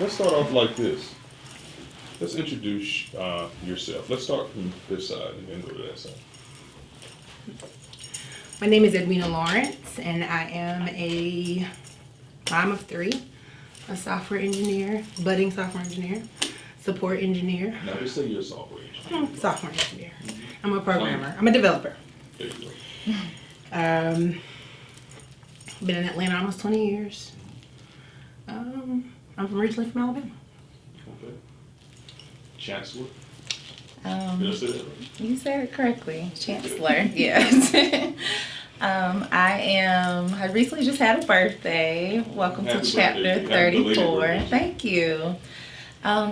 let's start off like this. Let's introduce yourself. Let's start from this side and then go to that side. My name is Edwina Lawrence, and I am a mom of three, a software engineer, budding software engineer, support engineer, Now, just say you're a software engineer. software engineer. I'm a programmer. I'm a developer. There you go. Been in Atlanta almost 20 years. I'm originally from Alabama. Okay. Chancellor. Did I Um, say that right? you said it correctly, Chancellor. Yes. I recently just had a birthday. Welcome Happy to chapter birthday. Happy belated 34. birthday. Thank you.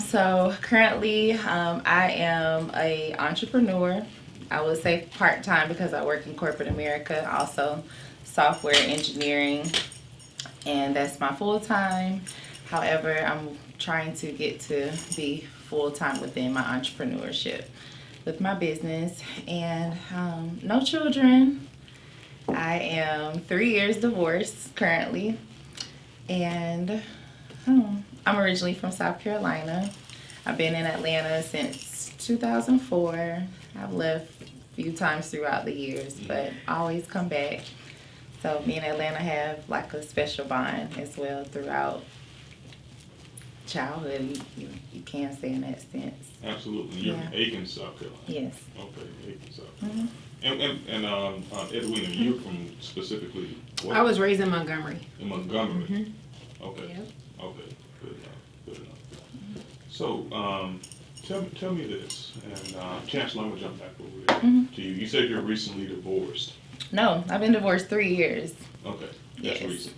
So currently, I am a entrepreneur. I would say part-time because I work in corporate America, also software engineering, and that's my full-time. However, I'm trying to get to be full-time within my entrepreneurship with my business, and no children. I am 3 years divorced currently, and I'm originally from South Carolina. I've been in Atlanta since 2004. I've left a few times throughout the years, but I always come back. So me and Atlanta have like a special bond as well throughout childhood. You can say in that sense. Absolutely. You're Yeah. from Aiken, South Carolina. Yes. Okay, Aiken, South Carolina. And Edwina, you're from specifically what? I was raised in Montgomery. In Montgomery. Mm-hmm. Okay. Yep. Okay. Good enough. Good enough. So, tell me this, and Chancellor, I'm gonna jump back over there to you. You said you're recently divorced. No, I've been divorced 3 years. Okay, that's Yes. recent.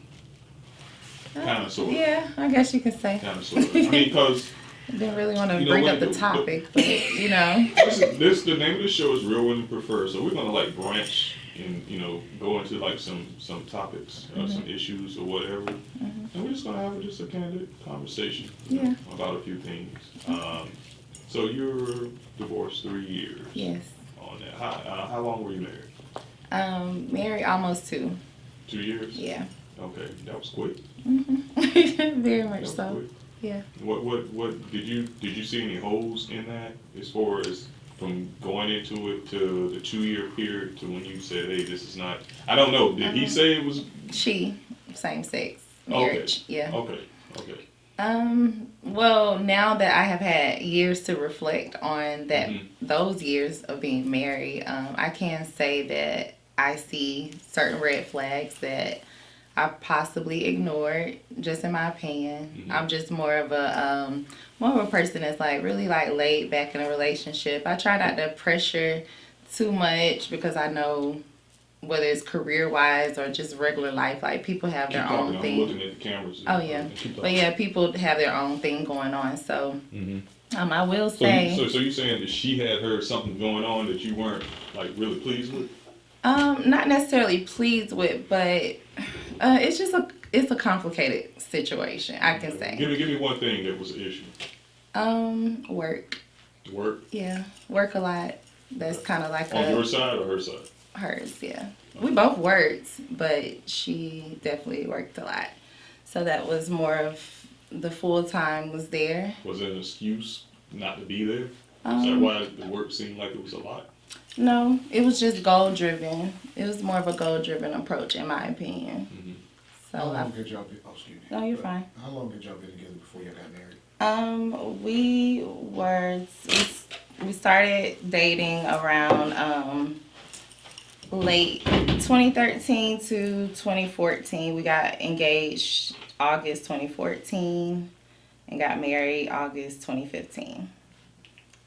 Kinda, sorta. Yeah, I guess you could say. Kind of, sort of. I mean, because Didn't really want to You know bring what, up the the- topic, but you know. the name of the show is Real Women Prefer. So we're gonna like branch and go into like some topics, some issues or whatever, and we're just gonna have just a candid conversation about a few things. So you're divorced 3 years. Yes. On that, how long were you married? Married almost 2. 2 years. Yeah. Okay, that was quick. Very That much was so. quick. Yeah. What did you see any holes in that as far as from going into it to the 2 year period to when you said, hey, this is not, I don't know, did he say it was? She, same sex marriage. Okay. Yeah. Okay. Well, now that I have had years to reflect on that, those years of being married, I can say that I see certain red flags that I possibly ignored, just in my opinion. I'm just more of a person that's like really like laid back in a relationship. I try not to pressure too much because I know whether it's career wise or just regular life, like people have their Keep own talking, thing. I'm looking at the cameras. Oh yeah, but yeah, people have their own thing going on. So I will So, say, so you saying that she had heard something going on that you weren't like really pleased with? not necessarily pleased with, but it's a complicated situation. I can say. Give me one thing that was an issue. Work. Work. Yeah, work a lot. That's kind of like On your side or her side? hers. Yeah, we both worked, but she definitely worked a lot. So that was more of the full time was there. Was it an excuse not to be there? Is that why the work seemed like it was a lot? No, it was just goal driven. It was more of a goal driven approach, in my opinion. So How long had y'all been, excuse me. No, you're fine. How long had y'all been together before y'all got married? We started dating around late 2013 to 2014. We got engaged August 2014 and got married August 2015.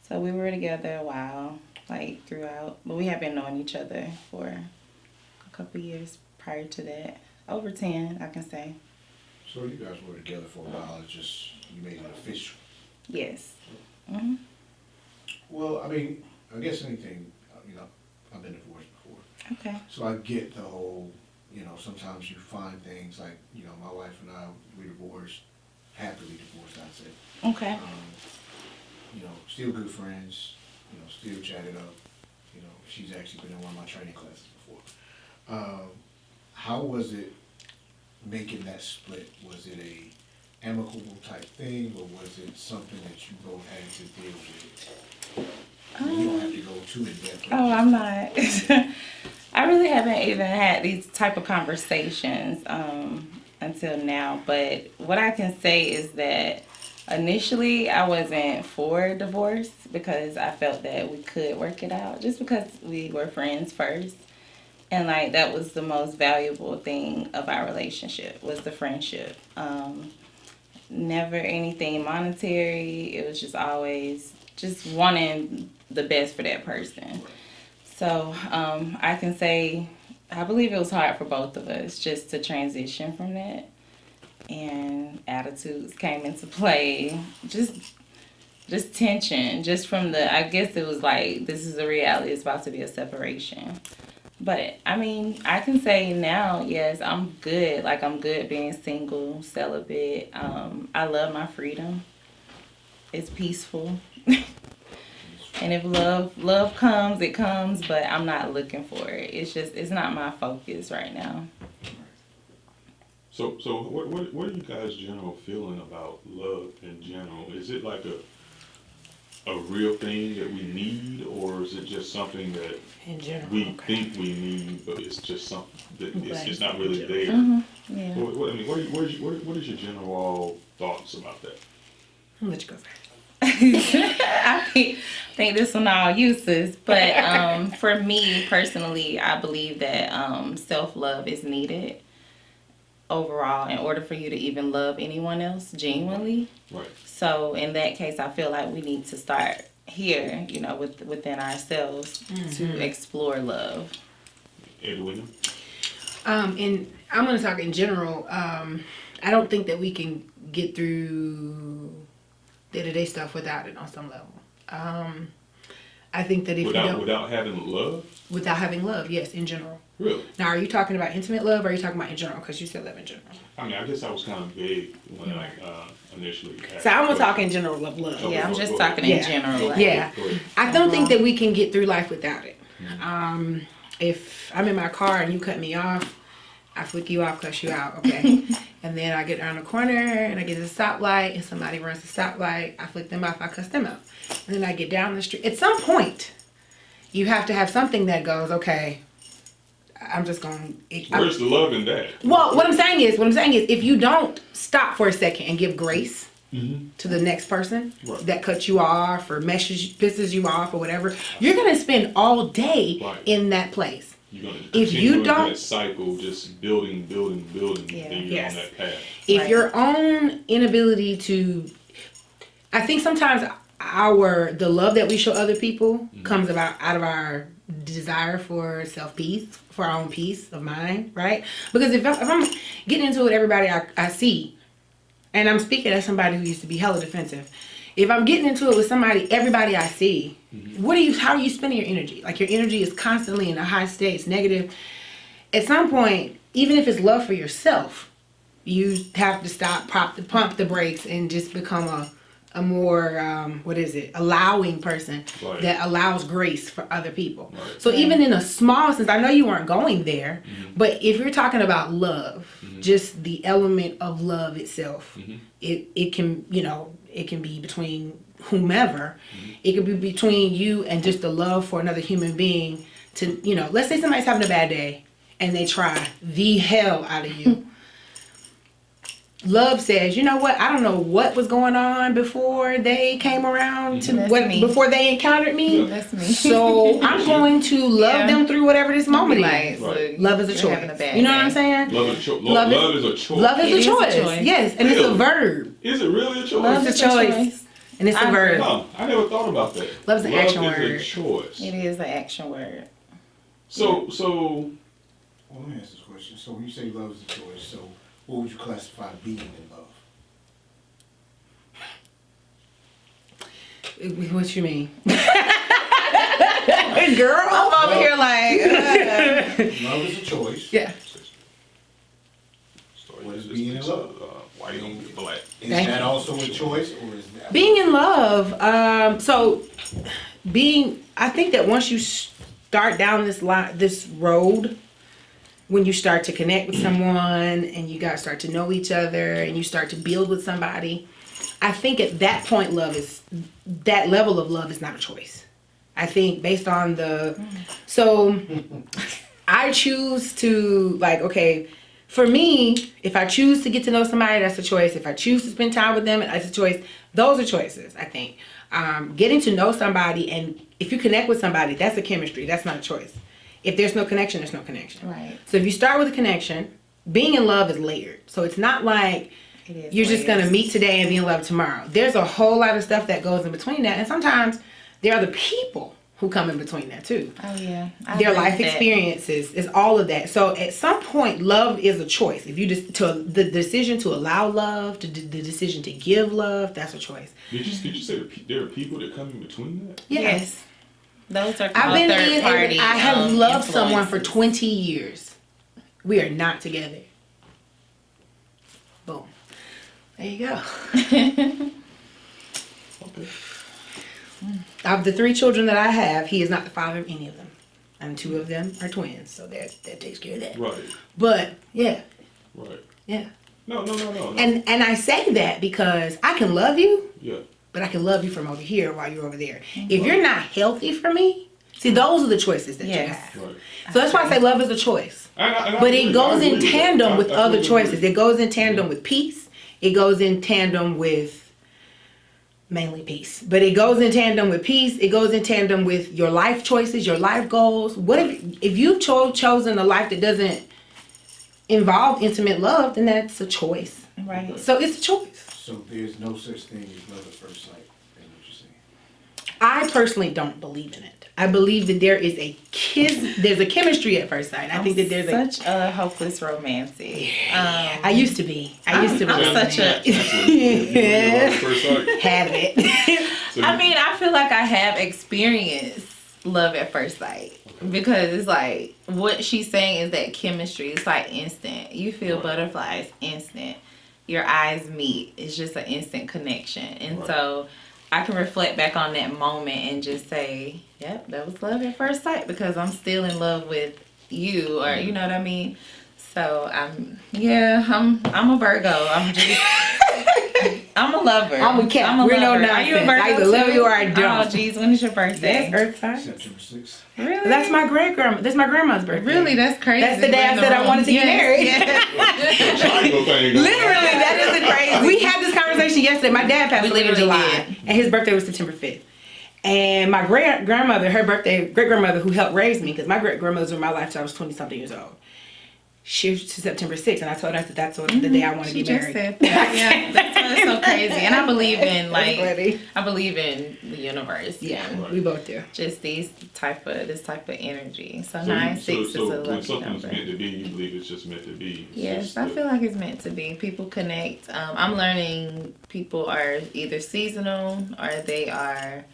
So we were together a while, like throughout, but we have been knowing each other for a couple years prior to that. Over 10, I can say. So you guys were together for a while, it's just, you made it official. Yes. Well, I mean, I guess anything, I've been divorced before. Okay. So I get the whole, sometimes you find things like, my wife and I, we divorced, happily divorced, I'd say. Okay. Still good friends, still chatted up. She's actually been in one of my training classes before. How was it making that split? Was it amicable type thing, or was it something that you both had to deal with? You don't have to go too in depth. Oh, I'm not. I really haven't even had these type of conversations until now. But what I can say is that initially I wasn't for divorce because I felt that we could work it out just because we were friends first. And like that was the most valuable thing of our relationship was the friendship. Never anything monetary. It was just always just wanting the best for that person. So I can say I believe it was hard for both of us just to transition from that. And attitudes came into play. Just tension. Just from the, I guess it was like, this is a reality. It's about to be a separation. But, I mean, I can say now, yes, I'm good. Like, I'm good being single, celibate. I love my freedom. It's peaceful. And if love comes, it comes, but I'm not looking for it. It's not my focus right now. So what are you guys' general feeling about love in general? Is it like a real thing that we need, or is it just something that In general, we think we need, but it's just something that it's not really there? Mm-hmm. Yeah. What is your general thoughts about that? I'll let you go first. I think this one all useless, but for me personally, I believe that self-love is needed overall in order for you to even love anyone else genuinely. Right. So in that case, I feel like we need to start here, within ourselves to explore love. Edwina? And I'm going to talk in general. I don't think that we can get through day-to-day stuff without it on some level. I think that if without having love? Without having love, yes, in general. Really? Now, are you talking about intimate love, or are you talking about in general? Because you said love in general. I mean, I guess I was kind of vague when I initially asked. So I'm going to talk in general of love. Okay, Yeah, I'm go just ahead. talking in general. Like, Yeah. Go ahead. I don't think that we can get through life without it. If I'm in my car and you cut me off, I flick you off, cuss you out, okay? And then I get around the corner and I get to the stoplight and somebody runs the stoplight, I flick them off, I cuss them out. And then I get down the street. At some point, you have to have something that goes, okay, I'm just going to... Where's the love in that? Well, what I'm saying is, if you don't stop for a second and give grace to the next person that cuts you off or pisses you off or whatever, you're going to spend all day in that place. You're going to If you continue don't- that cycle, just building, and then you're on that path. If your own inability to... I think sometimes the love that we show other people comes out of our desire for self-peace, for our own peace of mind, right? Because if I'm getting into it with everybody I see, and I'm speaking as somebody who used to be hella defensive, if I'm getting into it with everybody I see, how are you spending your energy? Like, your energy is constantly in a high state, it's negative. At some point, even if it's love for yourself, you have to stop, pump the brakes, and just become a more allowing person that allows grace for other people. Right. So even in a small sense, I know you weren't going there, but if you're talking about love, just the element of love itself, it can be between whomever. It could be between you and just the love for another human being. To let's say somebody's having a bad day and they try the hell out of you. Love says, you know what? I don't know what was going on before they came around before they encountered me. That's me. So I'm going to love them through whatever this moment is. Right. Love is a choice. You know what I'm saying? Love is a choice. Love is a choice. Yes, and it's a verb. Is it really a choice? Love is a choice. And it's a verb. No, I never thought about that. Love's an action word. Love is a choice. It is an action word. So. Well, let me ask this question. So when you say love is a choice, so what would you classify being in love? What you mean? Girl, I'm over here like... Love is a choice. Yeah. What is being in love? White on black. Is that also a choice, or is that... Being in love, I think that once you start down this road, when you start to connect with someone and you guys start to know each other and you start to build with somebody, I think at that point, that level of love is not a choice. I think based on so I choose to, like, okay, for me, if I choose to get to know somebody, that's a choice. If I choose to spend time with them, that's a choice. Those are choices, I think. Getting to know somebody, and if you connect with somebody, that's a chemistry. That's not a choice. If there's no connection, there's no connection. Right. So if you start with a connection, being in love is layered. So it's not like you're just going to meet today and be in love tomorrow. There's a whole lot of stuff that goes in between that. And sometimes there are the people who come in between that too. Oh, yeah. Their life experiences is all of that. So at some point, love is a choice. If you just, the decision to allow love, the decision to give love, that's a choice. Did you say there are people that come in between that? Yes. Those are I've been third party. I have loved influences. someone for 20 years. We are not together. Boom. There you go. Okay. Of the 3 children that I have, he is not the father of any of them. And 2 of them are twins, so that takes care of that. Right. But yeah, Right. yeah. No. And I say that because I can love you, Yeah. but I can love you from over here while you're over there. If you're not healthy for me, see, those are the choices that you have. Right. So that's why I say love is a choice. But it goes in tandem with other choices. It goes in tandem with peace. It goes in tandem with mainly peace. But it goes in tandem with peace. It goes in tandem with your life choices, your life goals. What if you've chosen a life that doesn't involve intimate love, then that's a choice. Right. So it's a choice. So there's no such thing as love at first sight, is what you're saying. I personally don't believe in it. I believe that there is there's a chemistry at first sight. I think that there's such a hopeless romantic. I used to be. I'm such a First sight. have it. So I mean, I feel like I have experienced love at first sight because it's like what she's saying is that chemistry. It's like instant. You feel butterflies instant. Your eyes meet. It's just an instant connection, and so I can reflect back on that moment and just say, yep, that was love at first sight because I'm still in love with you, or you know what I mean. So I'm a Virgo. I'm a lover. I'm a cat. I'm a We're no lover. nonsense. Are you a Virgo I either love too? you or I don't. Oh, geez, when is your birthday? Yes, Earth sign. September 6th. Really? That's my grandma. That's my grandma's birthday. Really, that's crazy. That's the day I said I wanted to get married. triangle thing. Literally, that is crazy. We had this conversation yesterday. My dad passed away in literally July, did. and his birthday was September 5th. And my grandmother, her birthday, great grandmother who helped raise me, because my great grandmother was in my life till I was 20-something years old. She was September 6th, and I told her that that's the day I want to She get just married. said that. Yeah, that's why it's so crazy. And I believe in funny. I believe in the universe. Yeah, Right. we both do. Just this type of energy. So So 9-6 is a when lucky something's number. meant to be, you believe it's just meant to be. It's Yes, just I feel like it's meant to be. People connect. I'm learning people are either seasonal or they are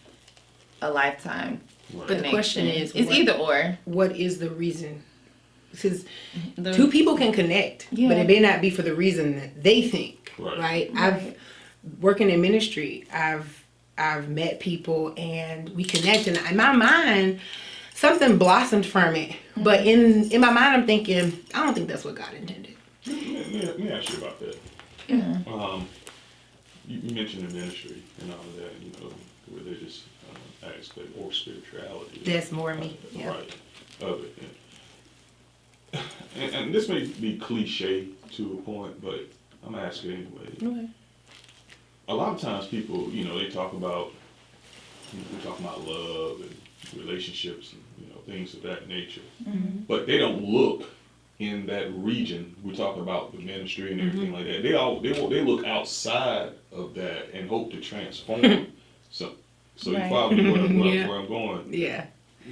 a lifetime. Right. But the question connection. is, it's what- either or. What is the reason? Because The- 2 people can connect, Yeah. but it may not be for the reason that they think. Right. Right? I've working in ministry. I've met people and we connect, and in my mind, something blossomed from it. But in my mind, I'm thinking, I don't think that's what God intended. Let me ask you about that. Yeah. You mentioned the ministry and all of that, religious aspect or spirituality. That's more me. Yeah. Right. Of it. And this may be cliche to a point, but I'm gonna ask it anyway. Okay. A lot of times people, they talk about, we talk about love and relationships and, things of that nature. Mm-hmm. But they don't look in that region. We talk about the ministry and everything like that. They look outside of that and hope to transform. So you Right. follow me Yeah. where I'm going. Yeah.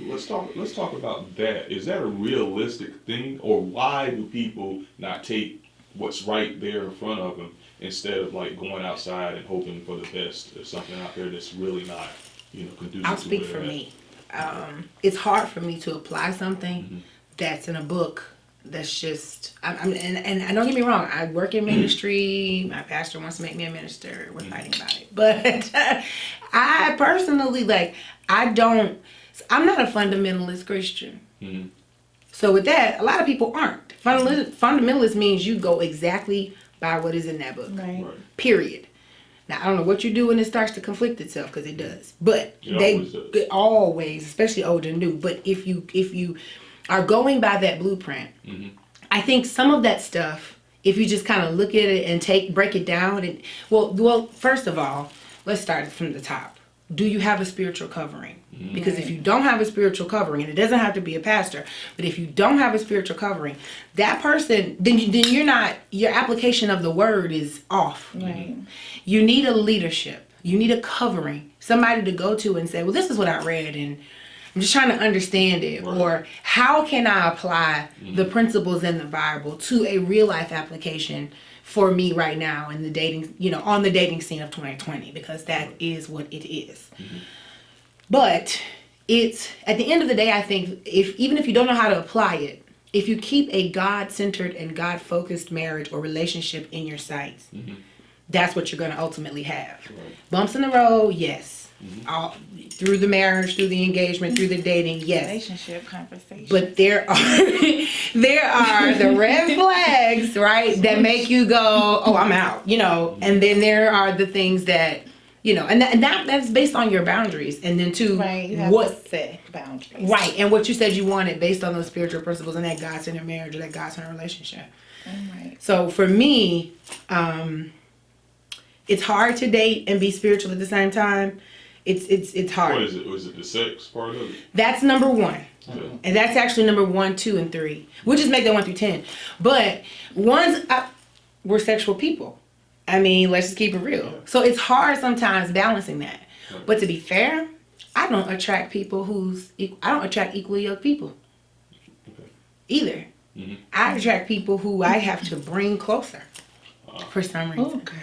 Let's talk about that. Is that a realistic thing, or why do people not take what's right there in front of them instead of like going outside and hoping for the best? There's something out there that's really not, conducive I'll to speak where for they're at. me. It's hard for me to apply something that's in a book. That's just, and don't get me wrong, I work in ministry. My pastor wants to make me a minister. We're fighting about it. But I personally, I'm not a fundamentalist Christian. Mhm. So with that, a lot of people aren't. Fundamentalist means you go exactly by what is in that book. Right. Right. Period. Now, I don't know what you do when it starts to conflict itself, because it does. But It always does. especially old and new. But if you are going by that blueprint, I think some of that stuff, if you just kind of look at it and break it down, and well, first of all, let's start from the top. Do you have a spiritual covering? Because if you don't have a spiritual covering, and it doesn't have to be a pastor, but if you don't have a spiritual covering, that person, then you're not, your application of the word is off. Right. You need a leadership. You need a covering. Somebody to go to and say, well, this is what I read, and I'm just trying to understand it. Right. Or how can I apply the principles in the Bible to a real life application for me right now in the dating, on the dating scene of 2020, because that is what it is. But it's, at the end of the day, I think even if you don't know how to apply it, if you keep a God-centered and God-focused marriage or relationship in your sights, that's what you're going to ultimately have. Right. Bumps in the road, yes. All, through the marriage, through the engagement, through the dating, yes. Relationship conversation. But there are the red flags, right, that make you go, oh, I'm out, and then there are the things that, and that's based on your boundaries. And then too, right, you have to set boundaries. Right, and what you said you wanted based on those spiritual principles and that God-centered marriage or that God-centered relationship. Right. So for me, it's hard to date and be spiritual at the same time. It's hard. What is it? Was it the sex part of it? That's number one. Yeah. And that's actually number 1, 2, and 3. We'll just make that 1 through 10. But we're sexual people. I mean, let's just keep it real. Yeah. So it's hard sometimes balancing that. Right. But to be fair, I don't attract people I don't attract equally yoked people. Okay. Either. I attract people who I have to bring closer for some reason. Oh, girl.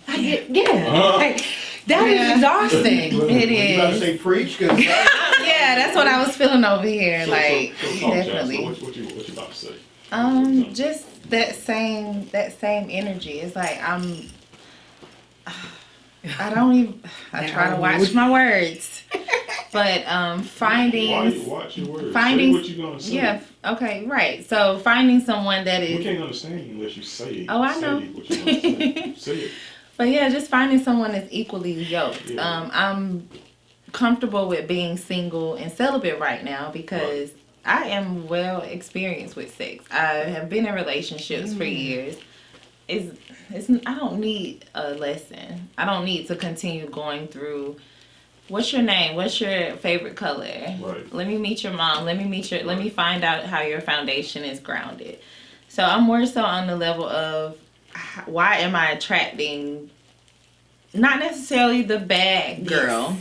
Like, that is exhausting. It You gotta is. say preach, cause Yeah, that's what I was feeling over here. So talk, Definitely. Jasmine. What you about to say? Just that same energy. It's like I try to watch my words. But finding Why you watch your words? finding Say what you gonna say. yeah, okay, right. So finding someone that We is can't understand you unless you say it. Oh, I Say know. what you gonna say. Say it. but yeah, just finding someone that's equally yoked. Yeah. I'm comfortable with being single and celibate right now because I am well experienced with sex. I have been in relationships for years. I don't need a lesson. I don't need to continue going through. What's your name? What's your favorite color? Right. Let me meet your mom. Let me find out how your foundation is grounded. So I'm more so on the level of why am I attracting not necessarily the bad girl.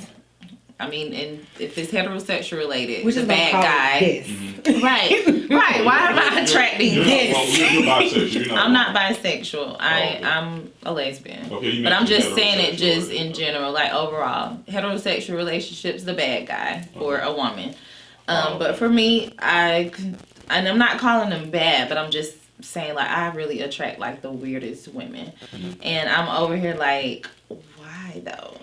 I mean, and if it's heterosexual related, Which the is bad guy. this. Right. Why am I attracting this? You're bisexual. You're not I'm not bisexual. I'm a lesbian. Okay, you but I'm mentioned just saying it heterosexual, just right? in general, like overall. Heterosexual relationships, the bad guy for a woman. But for me, and I'm not calling them bad, but I'm just saying like I really attract like the weirdest women. And I'm over here like, why though?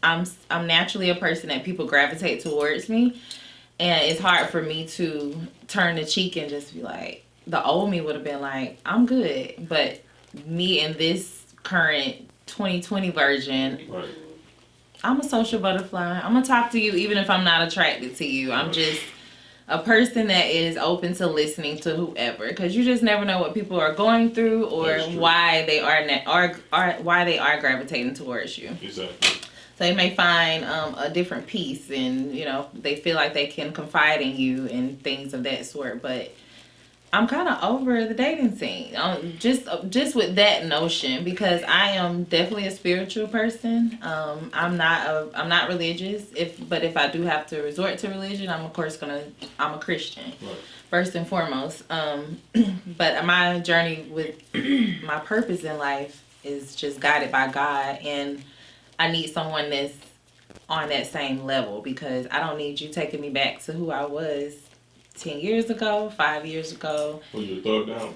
I'm naturally a person that people gravitate towards me. And it's hard for me to turn the cheek and just be like, the old me would have been like, I'm good. But me in this current 2020 version, Right. I'm a social butterfly. I'm going to talk to you even if I'm not attracted to you. I'm just a person that is open to listening to whoever. Because you just never know what people are going through or why they why they are gravitating towards you. Exactly. So they may find a different piece and, they feel like they can confide in you and things of that sort. But I'm kind of over the dating scene. Just with that notion because I am definitely a spiritual person. I'm not religious. But if I do have to resort to religion, I'm a Christian. Right. First and foremost. But my journey with my purpose in life is just guided by God, and I need someone that's on that same level because I don't need you taking me back to who I was 10 years ago, 5 years ago. Well, you thugged out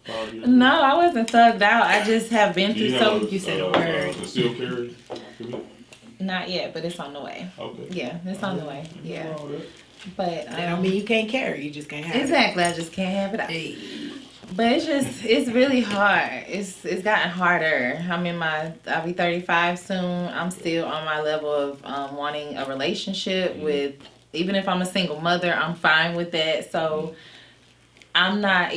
5 years No, I wasn't thugged out. I just have been Do you through have so. You said a word. Concealed carry? Not yet, but it's on the way. Okay. Yeah, it's on the way. Yeah. But That don't mean you can't carry. You just can't have exactly, I just can't have it out. it. Hey. But it's really hard. It's gotten harder. I'll be 35 soon. I'm still on my level of wanting a relationship with, even if I'm a single mother, I'm fine with that. So I'm not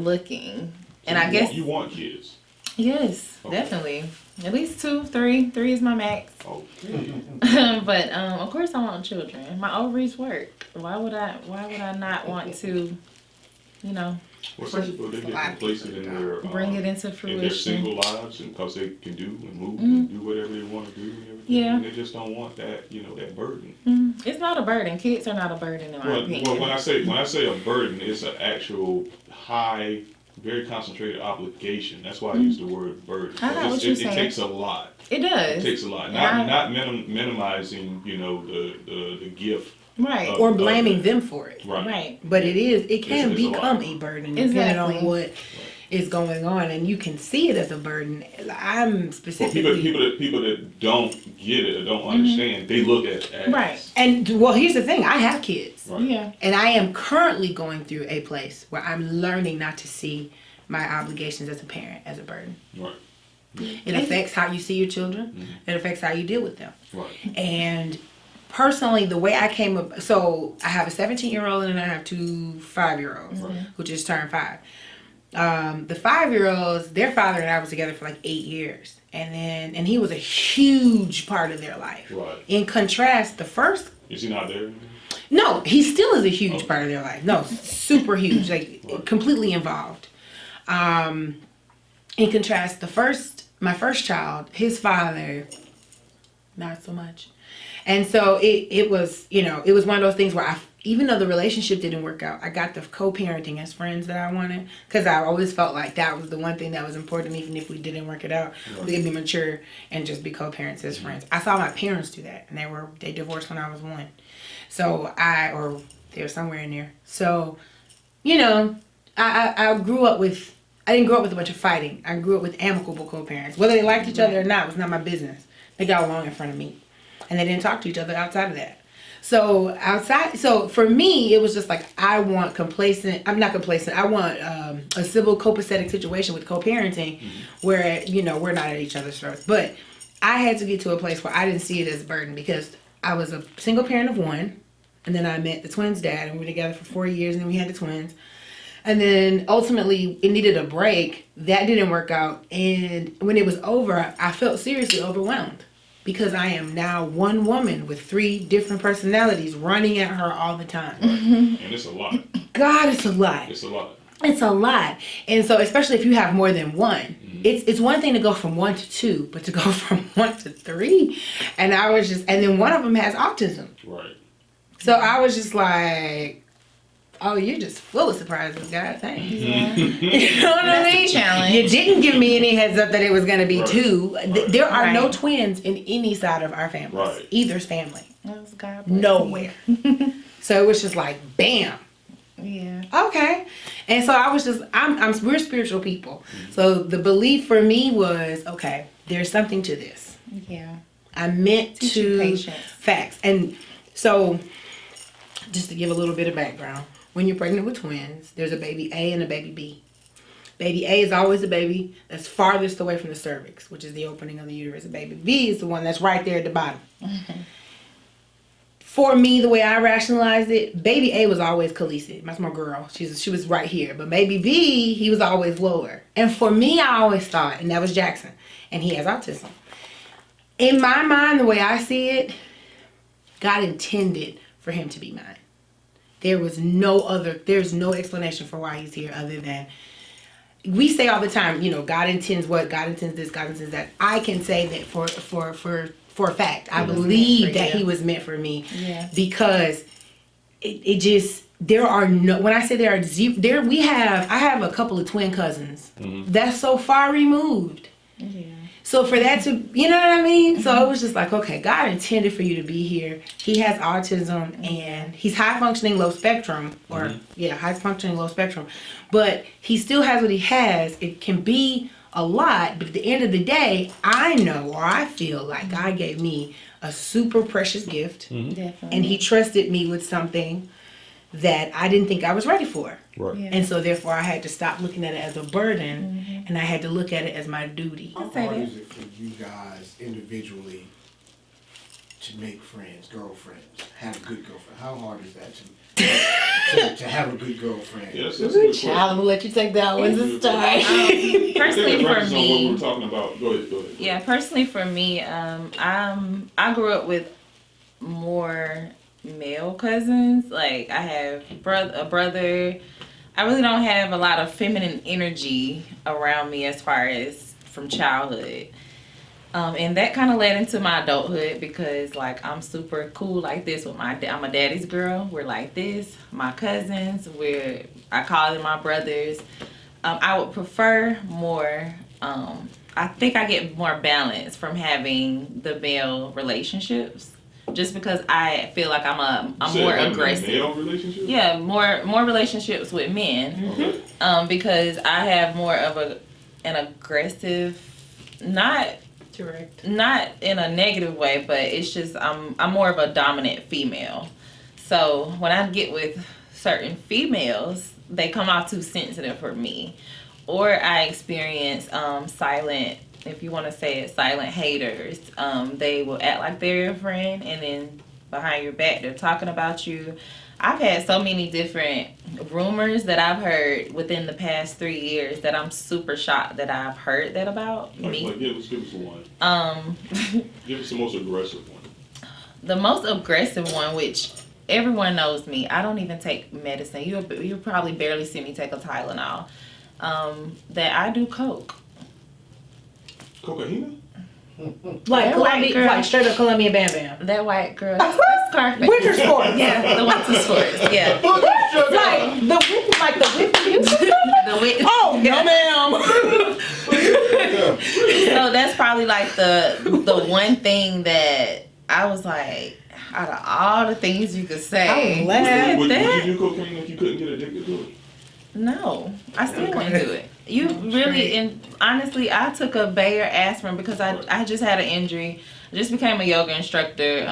looking. And I guess you want kids. yes, Okay. definitely. At least 2, 3. 3 is my max. Okay. But of course I want children. My ovaries work. Why would I not want to, Well, some people, they get complacent in their bring it into in their fruition? single lives, and because they can do and move and do whatever they want to do and everything. Yeah. And they just don't want that, that burden. It's not a burden. Kids are not a burden in my opinion. Well, when I say a burden, it's an actual high, very concentrated obligation. That's why I use the word burden. I know what you're It saying. takes a lot. It does. It takes a lot. And Not minimizing, the gift. right. Or blaming them for it. Right. But it can It's a become lot. a burden depending on Exactly. what is going on, and you can see it as a burden. I'm For specifically people that don't get it or don't understand, they look at it as Right. and well, here's the thing: I have kids, Right. Yeah. and I am currently going through a place where I'm learning not to see my obligations as a parent as a burden. Right. It affects how you see your children. It affects how you deal with them. Right. And personally, the way I came up, so I have a 17-year-old and I have 2 5-year-olds who just turned 5. The 5-year-olds, their father and I was together for like 8 years, and he was a huge part of their life. Right. In contrast, the first, Is he not there? no, he still is a huge part of their life. No, super huge, like completely involved. In contrast, my first child, his father, not so much. And so it was, it was one of those things where even though the relationship didn't work out, I got the co-parenting as friends that I wanted, because I always felt like that was the one thing that was important, even if we didn't work it out, we could be mature and just be co-parents as friends. I saw my parents do that, and they divorced when I was 1. So or they were somewhere in there. So, I grew up with, I didn't grow up with a bunch of fighting. I grew up with amicable co-parents. Whether they liked each other or not was not my business. They got along in front of me. And they didn't talk to each other outside of that. So for me, it was just like, I want I'm not complacent. I want a civil copacetic situation with co-parenting where, we're not at each other's throats. But I had to get to a place where I didn't see it as a burden, because I was a single parent of 1. And then I met the twins' dad, and we were together for 4 years, and then we had the twins. And then ultimately it needed a break. That didn't work out. And when it was over, I felt seriously overwhelmed, because I am now one woman with 3 different personalities running at her all the time. And it's a lot. God, it's a lot. It's a lot. It's a lot. And so, especially if you have more than 1, it's one thing to go from 1 to 2, but to go from 1 to 3. And then one of them has autism. Right. So I was just like, oh, you're just full of surprises, God. Thanks. You know what I That's a mean? challenge. You didn't give me any heads up that it was going to be Right. 2. Right. There are no Right. twins in any side of our family. Right. Either's family. Yes, God bless Nowhere. So it was just like, bam. you. Yeah. Okay. And so I was just, we're spiritual people. So the belief for me was, okay, there's something to this. Yeah. I meant Teach you to patience. facts. And so, just to give a little bit of background, when you're pregnant with twins, there's a baby A and a baby B. Baby A is always the baby that's farthest away from the cervix, which is the opening of the uterus. And baby B is the one that's right there at the bottom. For me, the way I rationalized it, baby A was always Khaleesi. That's my girl. She was right here. But baby B, he was always lower. And for me, I always thought, and that was Jackson, and he has autism. In my mind, the way I see it, God intended for him to be mine. There's no explanation for why he's here other than, we say all the time, God intends what, God intends this, God intends that. I can say that for a fact, I believe that he was meant for me. Yeah. Because it just, there are no, when I say there are zero, I have a couple of twin cousins that's so far removed. Yeah. So for that to, you know what I mean? So it was just like, okay, God intended for you to be here. He has autism and he's high functioning low spectrum, high functioning low spectrum, but he still has what he has. It can be a lot, but at the end of the day, I know or I feel like God gave me a super precious gift, Definitely. and He trusted me with something that I didn't think I was ready for. Right. Yeah. And so therefore I had to stop looking at it as a burden, and I had to look at it as my duty. How say hard that. is it for you guys individually to make friends, girlfriends, have a good girlfriend? How hard is that to have a good girlfriend? Yes, that's a good question. I'm gonna let you take that one to start. I think Personally it for references on what we me, were talking about. Go ahead. yeah, personally for me, I grew up with more male cousins. Like I have a brother. I really don't have a lot of feminine energy around me as far as from childhood. And that kind of led into my adulthood because like I'm super cool like this with I'm a daddy's girl. We're like this. My cousins, I call them my brothers. I would prefer more. I think I get more balance from having the male relationships, just because I feel like I'm You said more having a aggressive. male relationship? Yeah, more relationships with men. Okay. Because I have more of an aggressive, not Direct. in a negative way, but it's just I'm more of a dominant female. So when I get with certain females, they come off too sensitive for me, or I experience silent, if you want to say it, silent haters. They will act like they're your friend, and then behind your back they're talking about you. I've had so many different rumors that I've heard within the past 3 years that I'm super shocked that I've heard that about me. Like give us one. Give us the most aggressive one. The most aggressive one, which everyone knows me, I don't even take medicine. You'll probably barely see me take a Tylenol. That I do coke. Cocaine? Like That white girl. like straight up Colombian Bam Bam. That white girl. That's Scarface. Winter sports. Yeah, the winter sports. Yeah. Like the whip. The wit- Oh no, ma'am. So that's probably like the one thing that I was like, out of all the things you could say, I you laugh. said Would that? you do cocaine if you couldn't get addicted to it? No, I still wouldn't do it. You really, and honestly, I took a Bayer aspirin because I just had an injury. I just became a yoga instructor.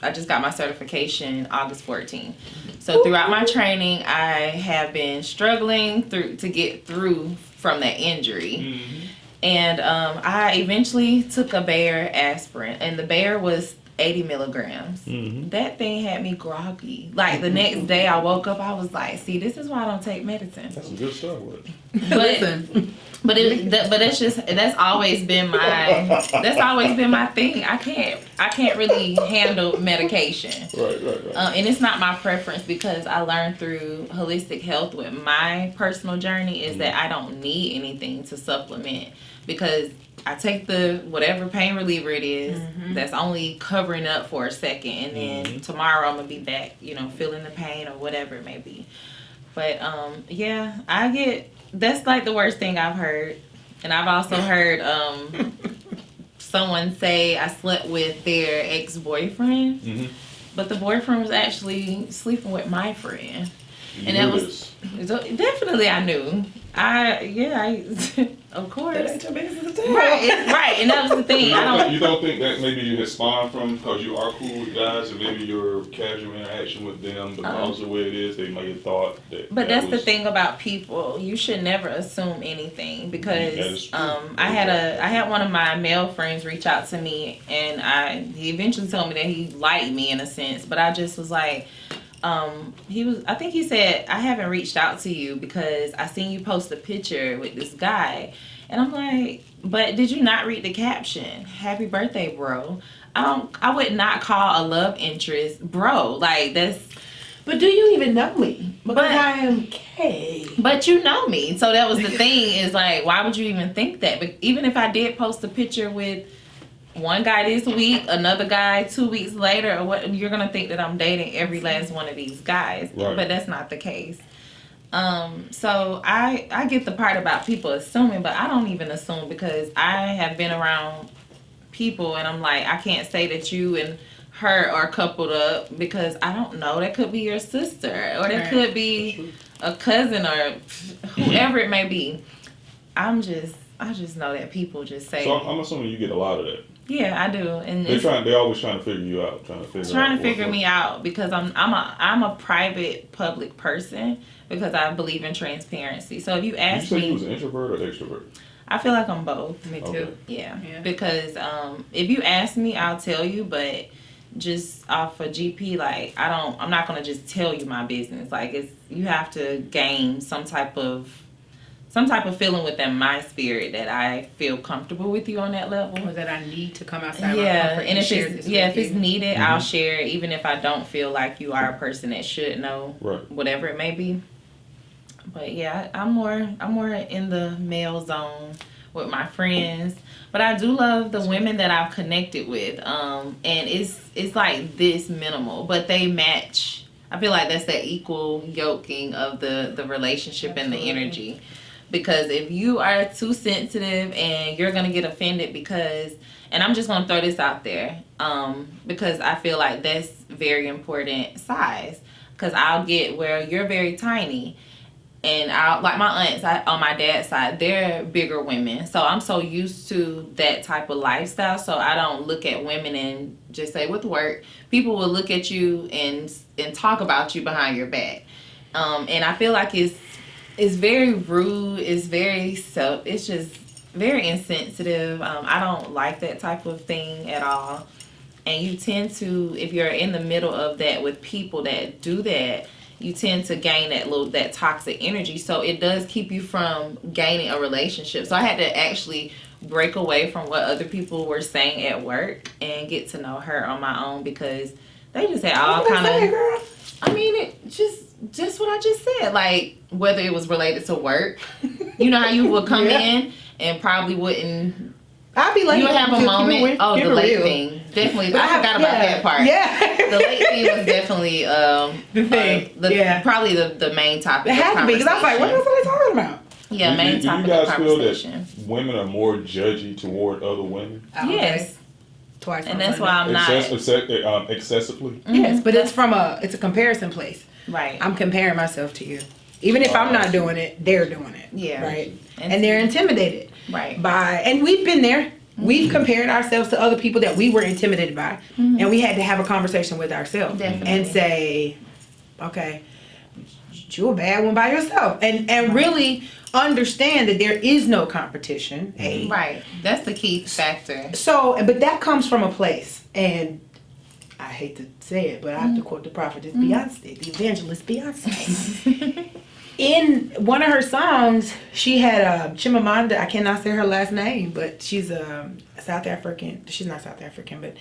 I just got my certification August 14th. So throughout my training, I have been struggling to get through from that injury. Mm-hmm. And I eventually took a Bayer aspirin, and the Bayer was 80 milligrams. Mm-hmm. That thing had me groggy. Like the next day I woke up, I was like, see, this is why I don't take medicine. That's some good stuff with it. Listen. But that's always been my thing. I can't really handle medication. Right. And it's not my preference because I learned through holistic health with my personal journey is that I don't need anything to supplement, because I take the whatever pain reliever it is that's only covering up for a second, and then tomorrow I'm gonna be back, feeling the pain or whatever it may be. But yeah, that's like the worst thing I've heard. And I've also heard someone say I slept with their ex-boyfriend, Mm-hmm. but the boyfriend was actually sleeping with my friend. And that was definitely I knew. Of course. Right, and that was the thing. You don't think that maybe you had spawned from because you are cool with guys, and maybe your casual interaction with them, because of the way it is, they may have thought that. But that's the thing about people. You should never assume anything, because I had one of my male friends reach out to me, and he eventually told me that he liked me in a sense, but I just was like, I think he said, I haven't reached out to you because I seen you post a picture with this guy. And I'm like, but did you not read the caption? Happy birthday, bro. I would not call a love interest bro. Like that's. But do you even know me? Because I am gay. But you know me. So that was the thing, is like, why would you even think that? But even if I did post a picture with one guy this week, another guy 2 weeks later, or what, you're gonna think that I'm dating every last one of these guys. Right. But that's not the case. So I get the part about people assuming, but I don't even assume, because I have been around people and I'm like, I can't say that you and her are coupled up because I don't know. That could be your sister, or that could be a cousin, or whoever it may be. I'm just just know that people just say. So I'm assuming you get a lot of that. Yeah, I do, and They're always trying to figure you out, trying to figure me out because I'm a private public person because I believe in transparency. So if you ask me, me, you was an introvert or extrovert? I feel like I'm both. Me too. Okay. Yeah, because if you ask me, I'll tell you, but just off of GP, like I'm not gonna just tell you my business. Like you have to gain some type of feeling within my spirit that I feel comfortable with you on that level. Or that I need to come outside. Yeah, my and if it's needed, Mm-hmm. I'll share it, even if I don't feel like you are a person that should know, Right. whatever it may be. But yeah, I'm more in the male zone with my friends, but I do love the women that I've connected with. And it's like this minimal, but they match. I feel like that's the equal yoking of the relationship and the energy. Because if you are too sensitive and you're going to get offended because, and I'm just going to throw this out there, because I feel like that's very important size. Because I'll get where you're very tiny. And like my aunts on my dad's side, they're bigger women. So I'm so used to that type of lifestyle. So I don't look at women and just say, with work, people will look at you and talk about you behind your back. And I feel like it's very rude. It's just very insensitive. I don't like that type of thing at all. And you tend to, if you're in the middle of that with people that do that, you tend to gain that toxic energy. So it does keep you from gaining a relationship. So I had to actually break away from what other people were saying at work and get to know her on my own because they just had all kind of. I mean, it just what I just said. Like whether it was related to work, you know how you would come in and probably wouldn't. I'll be late. You would have a moment. The late thing. Definitely. I forgot about that part. Yeah. The late thing was definitely the thing. Probably the main topic. It had to be because I was like, what else are they talking about? Yeah, main topic do you guys of feel conversation. that women are more judgy toward other women? Yes. Twice. And that's why I'm not. Excessively? Yes, but it's it's a comparison place. Right. I'm comparing myself to you. Even if I'm not doing it, they're doing it. Yeah. Right. And they're intimidated. Right. And we've been there. We've compared ourselves to other people that we were intimidated by. And we had to have a conversation with ourselves. Definitely. And say, okay, you're a bad one by yourself. And really understand that there is no competition. Right. That's the key factor. So, but that comes from a place. And I hate to say it, but I have to quote the prophetess Beyonce, the evangelist Beyonce. In one of her songs, she had Chimamanda. I cannot say her last name, but she's a South African. She's not South African, but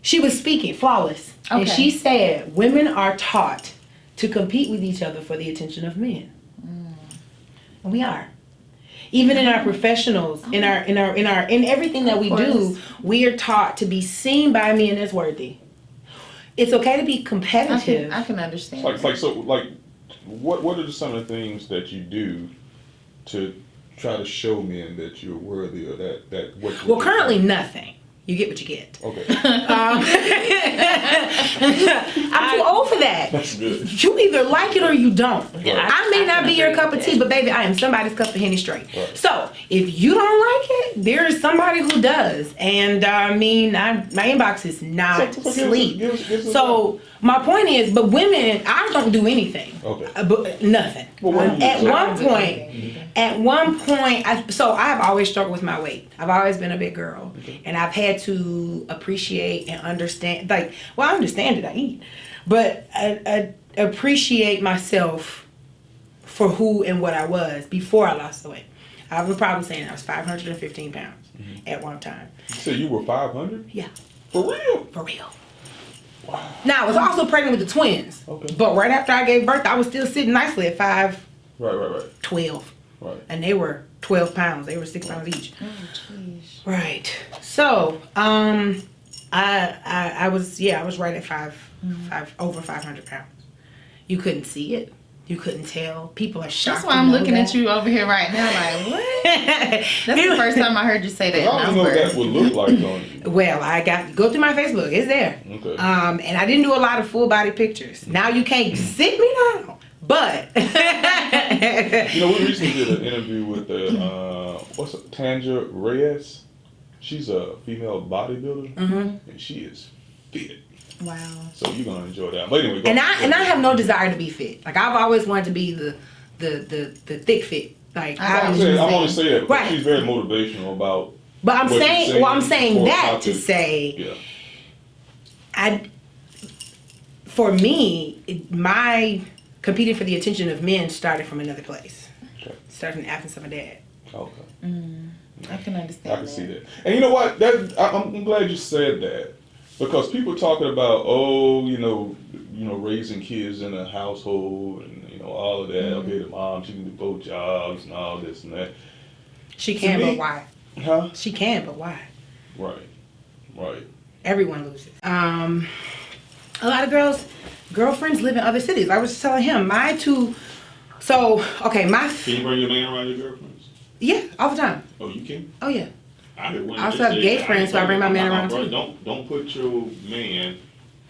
she was speaking flawless. Okay. And she said, women are taught to compete with each other for the attention of men. And we are. Even in our professionals, in everything that we do, we are taught to be seen by men as worthy. It's okay to be competitive. I can understand. What are some of the things that you do to try to show men that you're worthy of that? Well, currently nothing. You get what you get. Okay. I'm too old for that. That's good. You either like it or you don't. Yeah, I may not be your cup of tea, but baby, I am somebody's cup of Henny straight. Right. So if you don't like it, there is somebody who does. And my inbox is not sleep. So my point is, but women, I don't do anything. Okay. But nothing. Well, at one point, I have always struggled with my weight. I've always been a big girl. Okay. And I've had to appreciate and understand, I understand it, I eat. But I appreciate myself for who and what I was before I lost the weight. I was probably saying I was 515 pounds at one time. So you were 500? Yeah. For real? For real. Wow. Now, I was also pregnant with the twins. Okay. But right after I gave birth, I was still sitting nicely at 5'12". Right. And they were 12 pounds. They were 6 pounds each. Oh, jeez. Right. So, I was right at over 500 pounds. You couldn't see it. You couldn't tell. People are shocked. That's why I'm looking at you over here right now like, what? That's the first time I heard you say that number. I don't know what that would look like on you. Well, go through my Facebook. It's there. Okay. And I didn't do a lot of full body pictures. Now you can't sit me down. But You know, we recently did an interview with Tanja Reyes. She's a female bodybuilder, and she is fit. Wow. So you're gonna enjoy that. But anyway, and I have no desire to be fit. Like I've always wanted to be the thick fit. Like I'm only saying that because right. she's very motivational about. But I'm saying that to say, yeah. For me, my competing for the attention of men started from another place. Okay. Started in the absence of a dad. Okay. I can understand. I can see that. And you know what? I'm glad you said that because people talking about raising kids in a household and all of that. Okay, the mom she can do both jobs and all this and that. She can, but why? Huh? She can, but why? Right. Everyone loses. A lot of girlfriends live in other cities. I was just telling him my two. So okay, Can you bring your man around your girlfriends? Yeah, all the time. Oh, you can. Oh yeah. I also have gay friends, so I bring my man around too. Don't put your man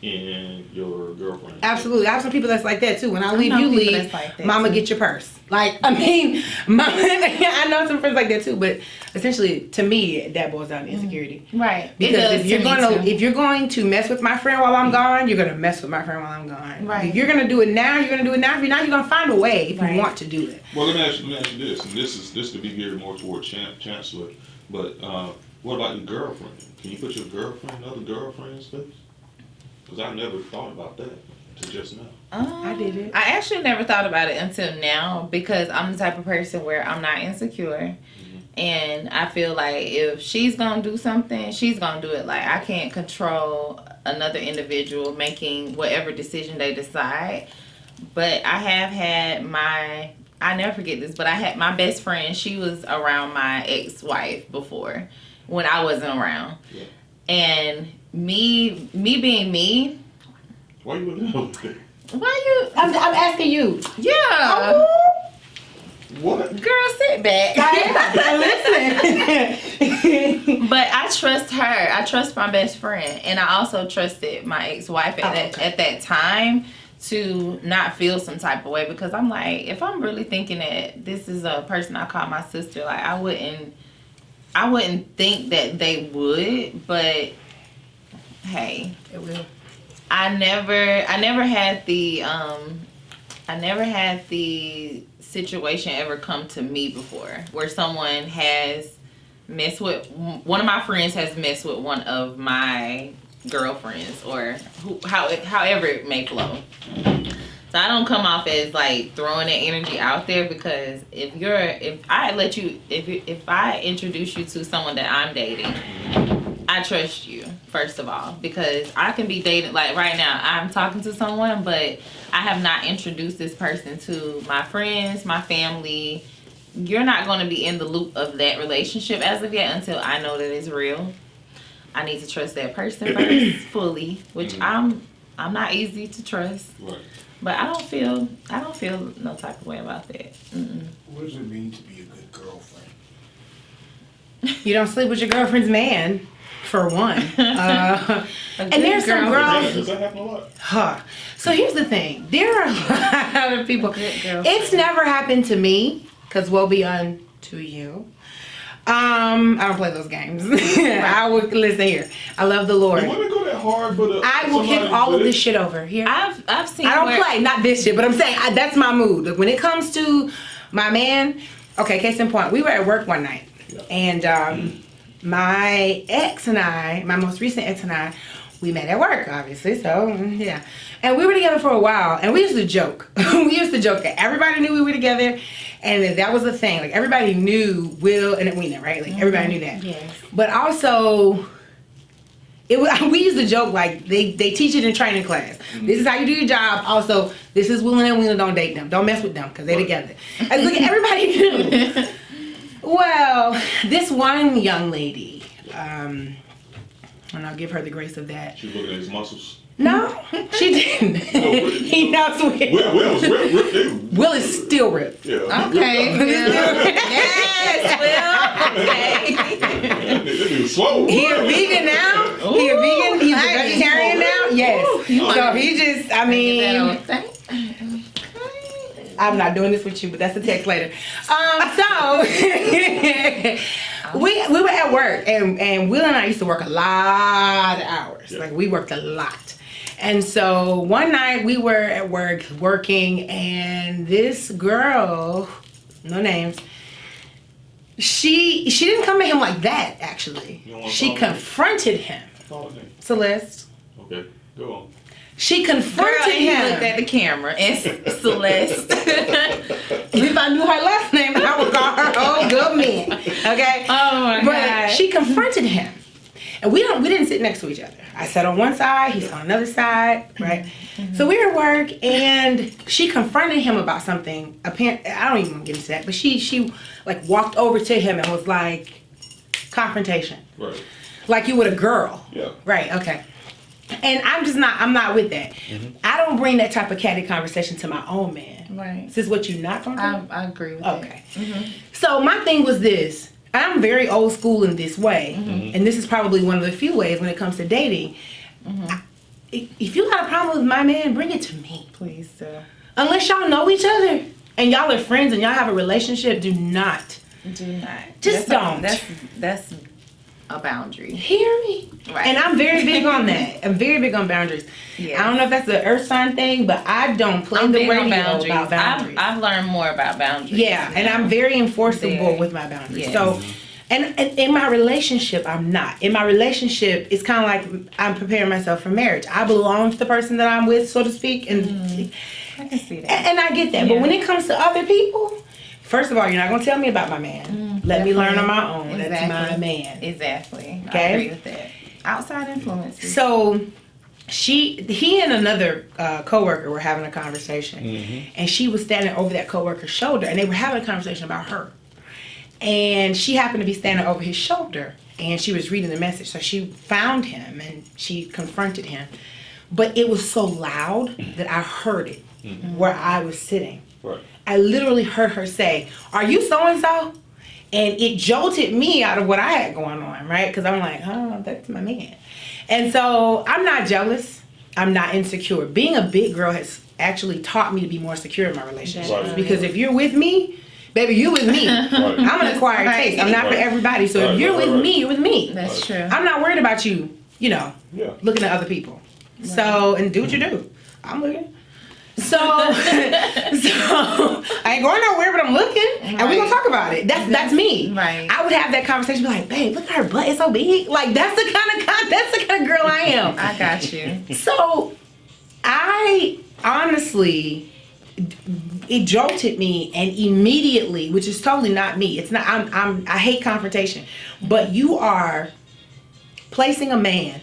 in your girlfriend. Absolutely. I have some people that's like that too. When I leave, you leave. Like Mama, get your purse. Like, I mean, I know some friends like that too, but essentially, to me, that boils down to insecurity. Right. Because if you're going to mess with my friend while I'm gone, you're gonna mess with my friend while I'm gone. Right. If you're gonna do it now, you're gonna do it now. If you're not, you're gonna find a way if you want to do it. Well, let me ask you this, and this could be geared more toward Chancellor, but what about your girlfriend? Can you put your girlfriend in other girlfriend's face? Because I never thought about that until just now. I did it. I actually never thought about it until now because I'm the type of person where I'm not insecure. And I feel like if she's going to do something, she's going to do it. Like, I can't control another individual making whatever decision they decide. But I have had I never forget this, but I had my best friend, she was around my ex-wife before when I wasn't around. Yeah. And me being me. Why you looking at that? Why you? I'm asking you. Yeah. Oh. What? Girl, sit back. Listen. But I trust her. I trust my best friend. And I also trusted my ex-wife at that time to not feel some type of way. Because I'm like, if I'm really thinking that this is a person I call my sister, like I wouldn't think that they would, but hey, It will. I never had the situation ever come to me before where someone has messed with one of my friends has messed with one of my girlfriends or however it may flow. So I don't come off as like throwing that energy out there because if I introduce you to someone that I'm dating, I trust you, first of all, because I can be dating, like right now, I'm talking to someone, but I have not introduced this person to my friends, my family. You're not going to be in the loop of that relationship as of yet until I know that it's real. I need to trust that person first, fully, which I'm not easy to trust. Right. But I don't feel no type of way about that. What does it mean to be a good girlfriend? You don't sleep with your girlfriend's man, for one. And there's some girls. Does that happen a lot? Huh. So here's the thing. There are a lot of people. It's never happened to me, because woe be unto you. I don't play those games. I would listen here. I love the Lord. You want to go that hard for the? I will kick all of this shit over here. I've seen. I don't play, not this shit, but I'm saying that's my mood. Like, when it comes to my man, okay, case in point, we were at work one night, and my ex and I, my most recent ex and I, we met at work, obviously. So yeah, and we were together for a while, and we used to joke. We used to joke that everybody knew we were together. And that was the thing. Like, everybody knew Will and Edwina, right? Like, everybody knew that. Yes. But also, we used to joke, like, they teach it in training class. This is how you do your job. Also, this is Will and Edwina. Don't date them. Don't mess with them, because they're together. And look, everybody knew. Well, this one young lady, and I'll give her the grace of that. She looking at his muscles. No, she didn't. He knows Will was ripped. Will is still ripped. Yeah. Okay. Yes, Will. Okay. This dude swole. He a vegan now? He a vegan? He's a vegetarian now? Yes. So he just, I mean. I'm not doing this with you, but that's a text later. So we were at work, and Will and I used to work a lot of hours. Yeah. Like, we worked a lot. And so one night we were at work working, and this girl, no names, she didn't come at him like that, actually. You don't wanna She call her name? confronted him. Call her name. Celeste. Okay, go on. She Girl, confronted and he him. looked at the camera. It's Celeste. If I knew her last name, I would call her old good man. Okay? Oh my But God. she confronted him. And we didn't sit next to each other. I sat on one side, he sat on another side, right? So we were at work, and she confronted him about something. Apparently, I don't even want to get into that, but she like walked over to him and was like, confrontation. Right. Like you with a girl. Yeah. Right, okay. And I'm not with that. I don't bring that type of catty conversation to my own man. Right. Is this what you're not gonna do? I agree with Okay. that. So my thing was this. I'm very old school in this way. And this is probably one of the few ways when it comes to dating. If you got a problem with my man, bring it to me. Please do. Unless y'all know each other and y'all are friends and y'all have a relationship, do not. Do not. Just don't. That's a boundary. Hear me? Right. And I'm very big on that. I'm very big on boundaries. Yes. I don't know if that's the earth sign thing, but I don't play I'm the big radio on boundaries. about boundaries. I've learned more about boundaries. Yeah, and I'm very enforceable Very. with my boundaries. Yes. So, and in my relationship, I'm not. In my relationship, it's kind of like I'm preparing myself for marriage. I belong to the person that I'm with, so to speak, and I can see that. and I get that. But when it comes to other people, first of all, you're not gonna tell me about my man. Let me learn on my own. That's my man. Exactly. Okay? I agree with that. Outside influences. So he and another coworker were having a conversation, and she was standing over that coworker's shoulder, and they were having a conversation about her. And she happened to be standing over his shoulder, and she was reading the message. So she found him and she confronted him, but it was so loud that I heard it where I was sitting. Right. I literally heard her say, "Are you so and so?" And it jolted me out of what I had going on, right? Because I'm like, oh, that's my man. And so I'm not jealous. I'm not insecure. Being a big girl has actually taught me to be more secure in my relationships. Right. Because if you're with me, baby, you with me. Right. I'm an acquired Right. taste. I'm not for Right. everybody. So Right, if you're right, with right. me, you're with me. That's true. I'm not worried about you, Yeah. looking at other people. So, and do what you do. I'm looking. So I ain't going nowhere, but I'm looking, and we're gonna talk about it. That's me. Right. I would have that conversation, be like, "Babe, look at her butt; it's so big." Like that's the kind of girl I am. I got you. So I honestly, it jolted me, and immediately, which is totally not me. It's not. I hate confrontation, but you are placing a man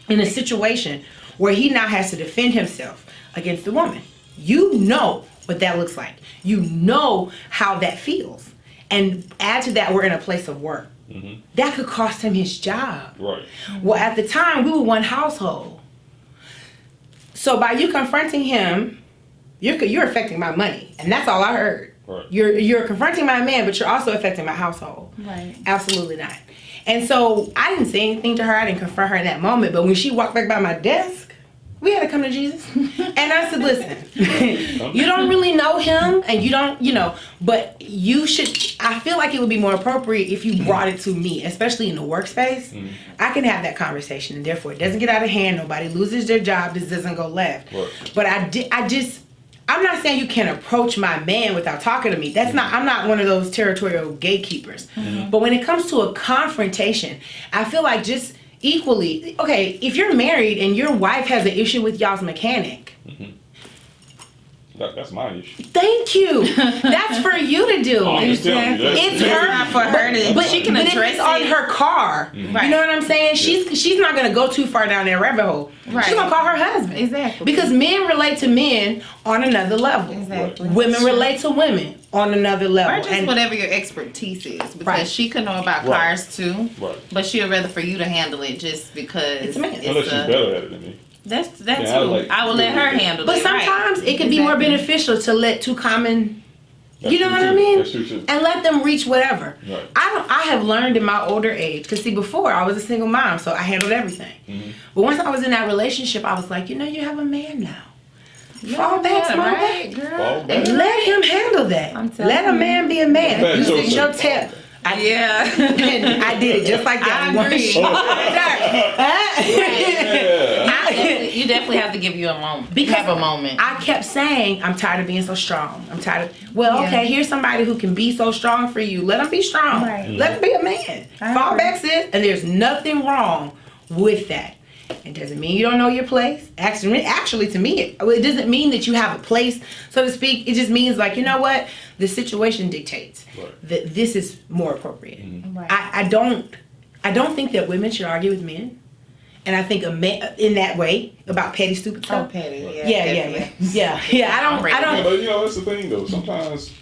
in a situation where he now has to defend himself against the woman. You know what that looks like. You know how that feels. And add to that, we're in a place of work. That could cost him his job. Right. Well, at the time, we were one household. So by you confronting him, you're affecting my money. And that's all I heard. Right. You're confronting my man, but you're also affecting my household. Right. Absolutely not. And so I didn't say anything to her. I didn't confront her in that moment. But when she walked back by my desk, we had to come to Jesus. And I said, listen, you don't really know him, and you don't, but you should, I feel like it would be more appropriate if you brought it to me, especially in the workspace. I can have that conversation, and therefore it doesn't get out of hand. Nobody loses their job. This doesn't go left. Right. But I'm not saying you can approach my man without talking to me. I'm not one of those territorial gatekeepers. But when it comes to a confrontation, I feel like just equally, okay, if you're married and your wife has an issue with y'all's mechanic, That's my issue. thank you. That's for you to do. I'm just telling you, that's- It's her Not for her to, But she can but if address it's on it. her car, you know what I'm saying? She's not gonna go too far down that rabbit hole. Right. She's gonna call her husband. Exactly. Because men relate to men on another level. Exactly. Women relate to women on another level. Or just whatever your expertise is, because Right. she could know about Right. cars too, Right. but she'd rather for you to handle it just because It's a man. Unless she's better at it than me. That's Yeah, too. I would let her handle But it. right. sometimes it can be more Exactly. beneficial to let two common, That's you know true what I too. mean? That's true too. And let them reach whatever. Right. I have learned in my older age, because see, before I was a single mom, so I handled everything. But once I was in that relationship, I was like, you have a man now. Fall back, small right, back. girl. Fall back. Let him I'm telling Let a man be a man. Back You to sit your it. tail. Yeah. And I did it just like that. I agree. Yeah. You definitely have to give you a moment. Because have a moment. I kept saying, I'm tired of being so strong. I'm tired of, well, Yeah. okay, here's somebody who can be so strong for you. Let him be strong. Right. Let him be a man. I Fall agree. back, sis. And there's nothing wrong with that. It doesn't mean you don't know your place. Actually, to me, it doesn't mean that you have a place, so to speak. It just means like, you know what? The situation dictates that this is more appropriate. Right. I don't think that women should argue with men. And I think a man in that way about petty, stupid Oh, stuff. petty. Yeah. I Yeah, don't. but you know, that's the thing though. Sometimes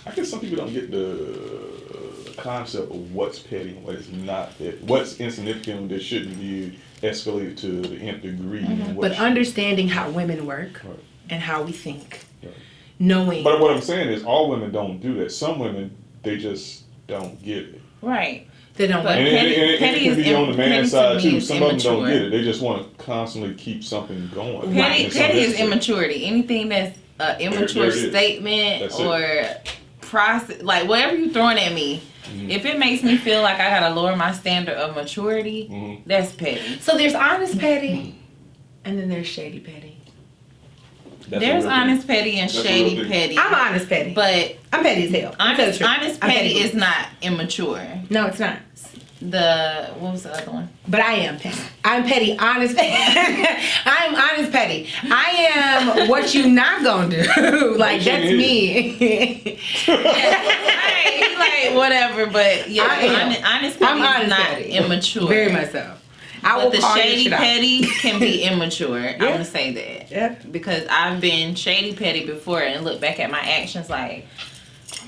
I guess some people don't get the concept of what's petty and what is not petty. What's insignificant that shouldn't be escalated to the nth degree. And what But understanding how women work Right. and how we think, Right. knowing. But what I'm saying is, all women don't do that. Some women, they just don't get it. Right. They don't But work. And it petty can is be on the petty man's to side me too. is Some of them don't immature. get it. They just want to constantly keep something going. Petty, And some petty is discipline. immaturity. Anything that's an immature There it is. statement That's it. or process, like whatever you throwing at me, Mhm. if it makes me feel like I gotta lower my standard of maturity, Mhm. that's petty. So there's honest petty, and then there's shady petty. That's a There's real thing. honest petty and That's a shady real thing. petty. I'm honest petty, But I'm petty as hell. I'll tell the honest, truth. honest I'm petty is not immature. No, it's not. What was the other one? But I am petty. I'm petty, honest. I'm honest petty. I am what you not gonna do. Like that's me. Right, like whatever, but yeah, I am. honest petty I'm is honest not petty. immature. Very much so. I will But the call your shady shit out. petty can be immature. I'm gonna say that. Yeah. Because I've been shady petty before and look back at my actions like,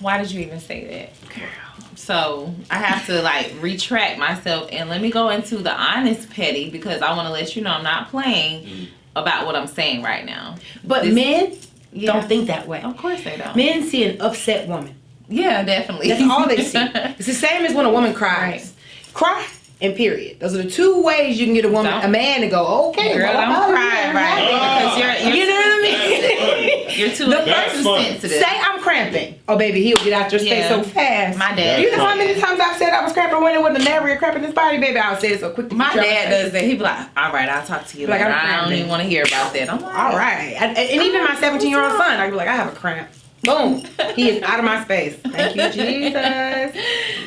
why did you even say that? Girl. So I have to like retract myself and let me go into the honest petty because I want to let you know I'm not playing about what I'm saying right now. But This- men Yeah. don't think that way. Of course they don't. Men see an upset woman. Yeah, definitely. That's all they see. It's the same as when a woman cries. Cry and period. Those are the two ways you can get a woman, Don't- a man to go, okay, Girl, well, don't cry, right? Because you're You know what I mean? you're too, That's too funny. sensitive. Say I'm cramping. Oh, baby, he'll get out your space Yeah. so fast. My dad. You know how many times I've said I was cramping when it wasn't never a cramp in his body, baby? I would say it so quick. My dad does that. He be like, all right, I'll talk to you Like, later. I'm I don't cramping. even want to hear about that. I'm like, All right. And even my 17-year-old son, I'd be like, I have a cramp. Boom. He is out of my space. Thank you, Jesus.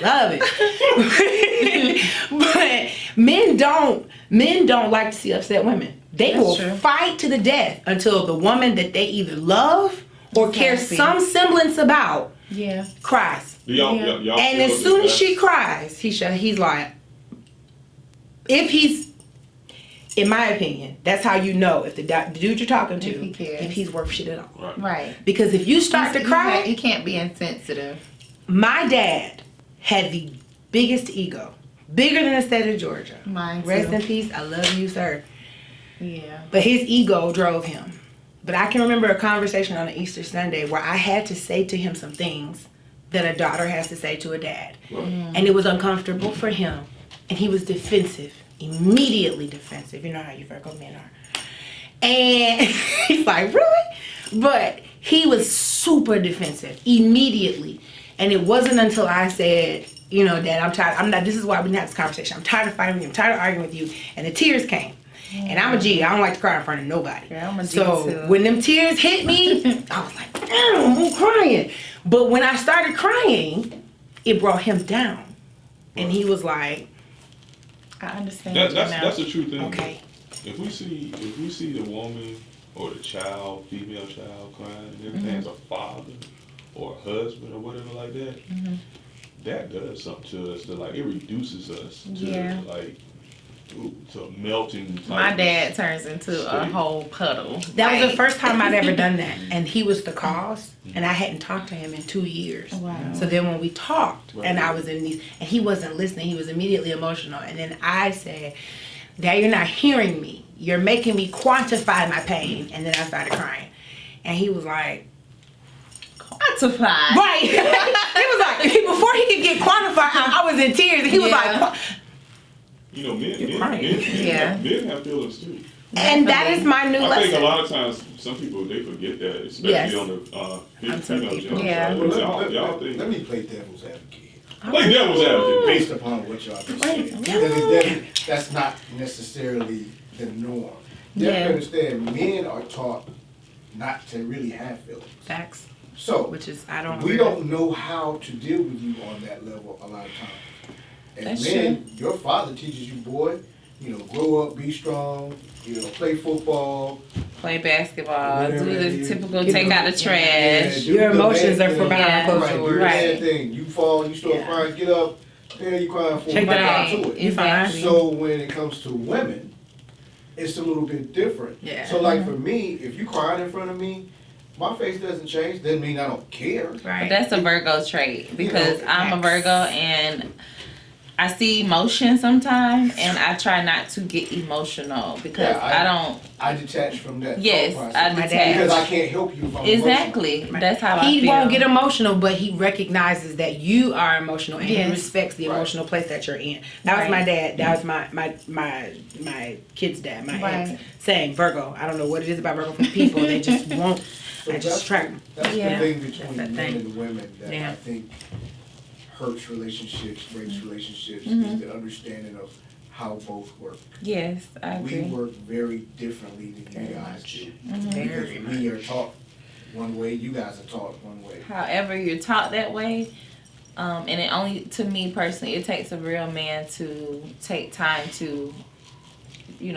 Love it. But men don't like to see upset women. They That's will true. fight to the death until the woman that they either love or care Happy. some semblance about yeah. cries. Do y'all, Yeah. y'all And feel as soon as that she cries, he's like, in my opinion, that's how you know if the dude you're talking to, If he cares. if he's worth shit at all. Right. Right. Because if you start to cry, You can't be insensitive. my dad had the biggest ego, bigger than the state of Georgia. Mine Rest too. in peace. I love you, sir. Yeah. But his ego drove him. But I can remember a conversation on an Easter Sunday where I had to say to him some things that a daughter has to say to a dad. Right. And it was uncomfortable for him. And he was defensive, immediately defensive. You know how you Virgo men are. And he's like, really? But he was super defensive immediately. And it wasn't until I said, you know, Dad, I'm tired. This is why we didn't have this conversation. I'm tired of fighting with you. I'm tired of arguing with you. And the tears came. And I'm a G. I don't like to cry in front of nobody. Yeah, I'm a G so too. when them tears hit me, I was like, damn, I'm crying. But when I started crying, it brought him down. And he was like, I understand. That's a true thing. okay. If we see the woman or the child, female child crying, and everything's a father or a husband or whatever like that, that does something to us. That like it reduces us to Yeah. like to a melting. type My of dad turns into a state. whole puddle. That was Like- the first time I'd ever done that. And he was the cause. And I hadn't talked to him in 2 years. Wow. So then when we talked, Right. and I was in these, and he wasn't listening, he was immediately emotional. And then I said, Dad, you're not hearing me. You're making me quantify my pain. And then I started crying. And he was like, Quantify. right. He was like, before he could get quantified, I was in tears. And he was Yeah. like, You know, men crying. Yeah. men have feelings too. And that is my new I think a lesson. lot of times, some people, they forget that, especially Yes. on the, On some female people. gender Yeah. side. Well, Y'all think. let me play devil's advocate here. Play devil's advocate. Based upon what y'all just said. Because that's not necessarily the norm. You have Yeah. to understand, men are taught not to really have feelings. Facts. So, Which is, I don't. we don't know how to deal with you on that level a lot of times. As That's men, your father teaches you, boy, grow up, be strong, play football. Play basketball, Whatever do it the is. typical Get take the- out the trash. do Your the emotions bad, are for behind Yeah. closed Right, do doors. the Right. bad thing. You fall, you start Yeah. crying, get up. The hell you crying for? Check that Right. out. To it. You fine. Exactly. So when it comes to women, it's a little bit different. Yeah. So like for me, if you crying in front of me, my face doesn't change. Doesn't mean I don't care. But Right. that's a Virgo trait because I'm a facts. Virgo and I see emotion sometimes and I try not to get emotional because Yeah, I don't. I detach from that. Yes, thought I process. My dad- Because I detach. can't help you if I'm Exactly. That's how I He feel. won't get emotional, but he recognizes that you are emotional and he Yes. respects the Right. emotional place that you're in. That was Right. my dad. That was my kid's dad, my Right. ex, saying Virgo. I don't know what it is about Virgo for people. They just won't. So I just track them. That's Yeah. the thing between That's that men thing. and women that Yeah. I think hurts relationships, breaks relationships, Mhm. is the understanding of how both work. Yes, I We agree. work very differently than you Very guys much. do. Very Because we are taught one way, you guys are taught one way. However, you're taught that way, and it only, to me personally, it takes a real man to take time to,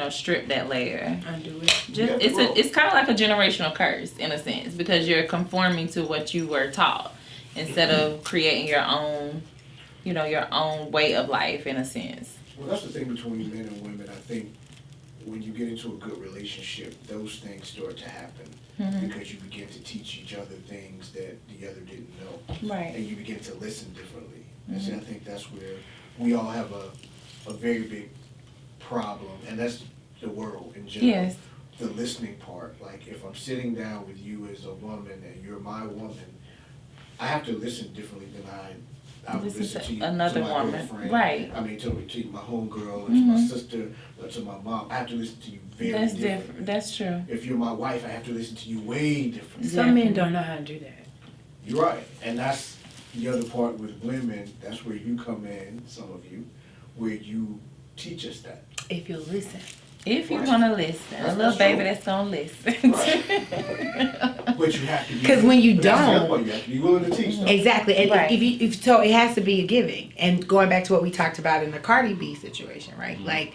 strip that layer. Undo it. You have to grow. It's kind of like a generational curse in a sense because you're conforming to what you were taught instead of creating your own, your own way of life in a sense. Well, that's the thing between men and women. I think when you get into a good relationship, those things start to happen Mhm. because you begin to teach each other things that the other didn't know. Right. And you begin to listen differently. And see, I think that's where we all have a very big problem, and that's the world in general. Yes. The listening part. Like if I'm sitting down with you as a woman and you're my woman, I have to listen differently than I would listen to you, another to my woman. girlfriend. Right. I mean, to my homegirl, and to my Mhm. sister, or to my mom. I have to listen to you very That's differently. different. That's true. If you're my wife, I have to listen to you way differently. Some men don't know how to do that. You're right, and that's the other part with women. That's where you come in, some of you, where you teach us that. If you listen. If you're Right. gonna listen, That's- a little that's baby true. that's gonna listen. But you have to be. 'Cause when you but that's the other don't- part, you have to be willing to teach them. Exactly. And Right. so it has to be a giving. And going back to what we talked about in the Cardi B situation, right? Like,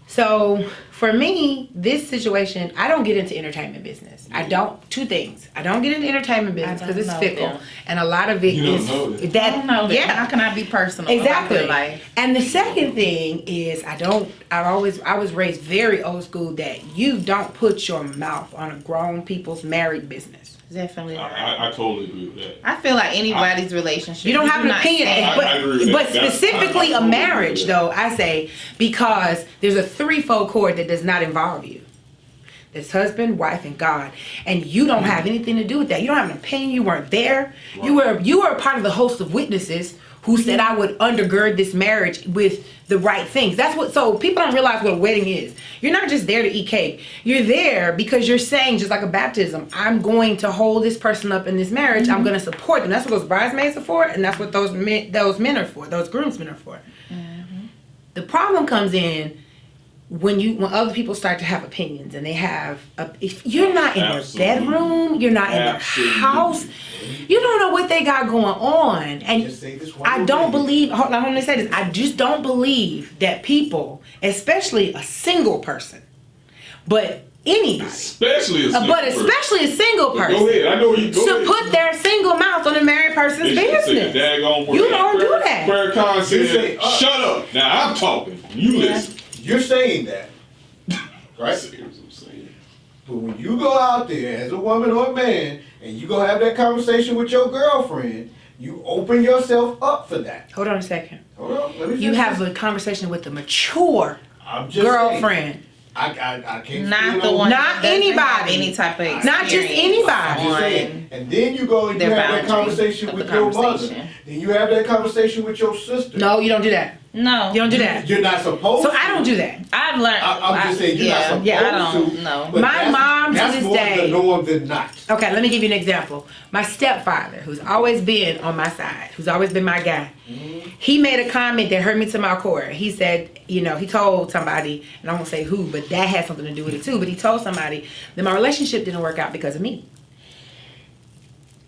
so for me, this situation, I don't get into entertainment business. I don't. Two things. I don't get into entertainment business because it's know fickle, them. and a lot of it You don't is know that. that. I don't know that. Yeah. How can I be personal Exactly. about their life? And the second thing is I was raised very old school that you don't put your mouth on a grown people's married business. Definitely not. I totally agree with that. I feel like anybody's relationship. You don't have do an not opinion, stand- I agree with but that. specifically I a totally marriage, agree with though, I say, because there's a threefold cord that does not involve you. There's husband, wife, and God, and you don't have anything to do with that. You don't have an opinion. You weren't there. You were a part of the host of witnesses who said I would undergird this marriage with the right things. That's what. So people don't realize what a wedding is. You're not just there to eat cake. You're there because you're saying, just like a baptism, I'm going to hold this person up in this marriage. I'm going to support them. That's what those bridesmaids are for, and that's what those men are for. Those groomsmen are for. The problem comes in when other people start to have opinions and they have if you're not in Absolutely. their bedroom, you're not in Absolutely. their house, you don't know what they got going on. And Just say this one I little don't thing. believe, hold on, let me say this, I just don't believe that people, especially a single person, but anybody, Especially a single but person. especially a single But person, Go ahead. I know you go to ahead. put their single mouth on a married person's They should say the business. daggone word. You don't do that. Prayer Khan say, said, shut up. Now I'm talking. You listen. You're saying that, right? See what I'm saying? But when you go out there as a woman or a man and you go have that conversation with your girlfriend, you open yourself up for that. Hold on a second. Hold on, let me You finish have this. a conversation with a mature I'm just girlfriend. saying, I can't Not speak the on- one. Not that doesn't anybody. have any type of Not just experience anybody. I'm just saying. on And then you go and you their have that boundary conversation of with the your mother. conversation. Then you have that conversation with your sister. No, you don't do that. No. You don't do that. You're not supposed So to. I don't do that. I've learned. I'm just saying you're not supposed I to. don't know. but My that's- mom to that's this more day- the norm than not. Okay, let me give you an example. My stepfather, who's always been on my side, who's always been my guy, he made a comment that hurt me to my core. He said, you know, he told somebody, and I won't say who, but that had something to do with it too, but he told somebody that my relationship didn't work out because of me.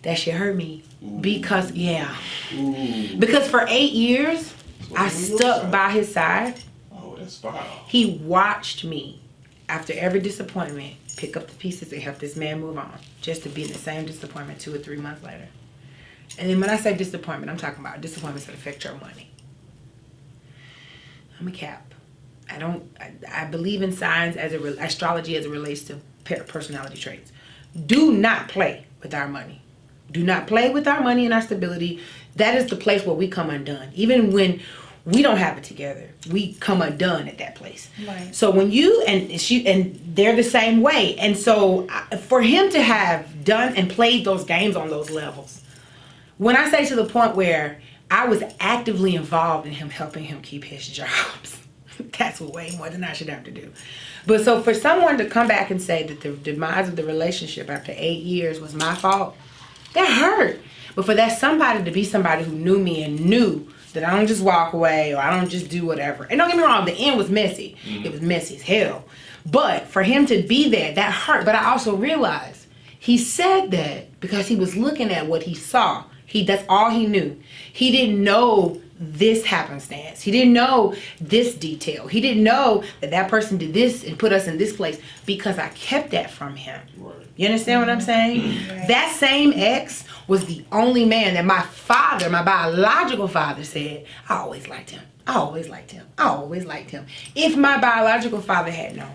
That shit hurt me. Because, because for 8 years, I stuck by his side. Oh, that's foul. He watched me, after every disappointment, pick up the pieces and help this man move on, just to be in the same disappointment 2 or 3 months later. And then when I say disappointment, I'm talking about disappointments that affect your money. I'm a Cap. I believe in signs astrology as it relates to personality traits. Do not play with our money. Do not play with our money and our stability. That is the place where we come undone. Even when we don't have it together, we come undone at that place. Right. So when you and they're the same way. And so for him to have done and played those games on those levels, when I say to the point where I was actively involved in him helping him keep his jobs, that's way more than I should have to do. But so for someone to come back and say that the demise of the relationship after 8 years was my fault, that hurt. But for that somebody to be somebody who knew me and knew that I don't just walk away or I don't just do whatever. And don't get me wrong, the end was messy. It was messy as hell. But for him to be there, that hurt. But I also realized he said that because he was looking at what he saw. That's all he knew. He didn't know this happenstance. He didn't know this detail. He didn't know that that person did this and put us in this place because I kept that from him. Right. You understand what I'm saying? Right. That same ex was the only man that my father, my biological father, said, I always liked him. I always liked him. I always liked him. If my biological father had known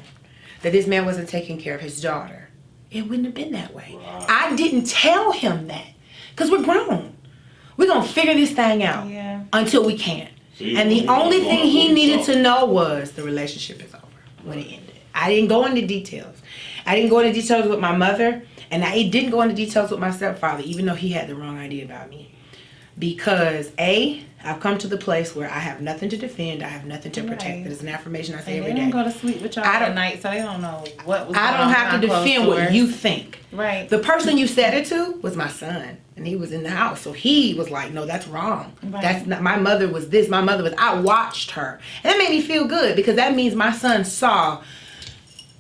that this man wasn't taking care of his daughter, it wouldn't have been that way. Wow. I didn't tell him that because we're grown. We're going to figure this thing out until we can. See, And the when only you thing go he on needed with to know was the relationship is over when it ended. I didn't go into details. I didn't go into details with my mother, and I didn't go into details with my stepfather, even though he had the wrong idea about me. Because I've come to the place where I have nothing to defend, I have nothing to protect. Right. That is an affirmation I say And every they day. don't go to sleep with y'all at night, so they don't know what was going on. I don't have to behind defend closed what doors. you think. Right. The person you said it to was my son, and he was in the house. So he was like, no, that's wrong. Right. That's not, my mother was this, my mother was, I watched her. And that made me feel good because that means my son saw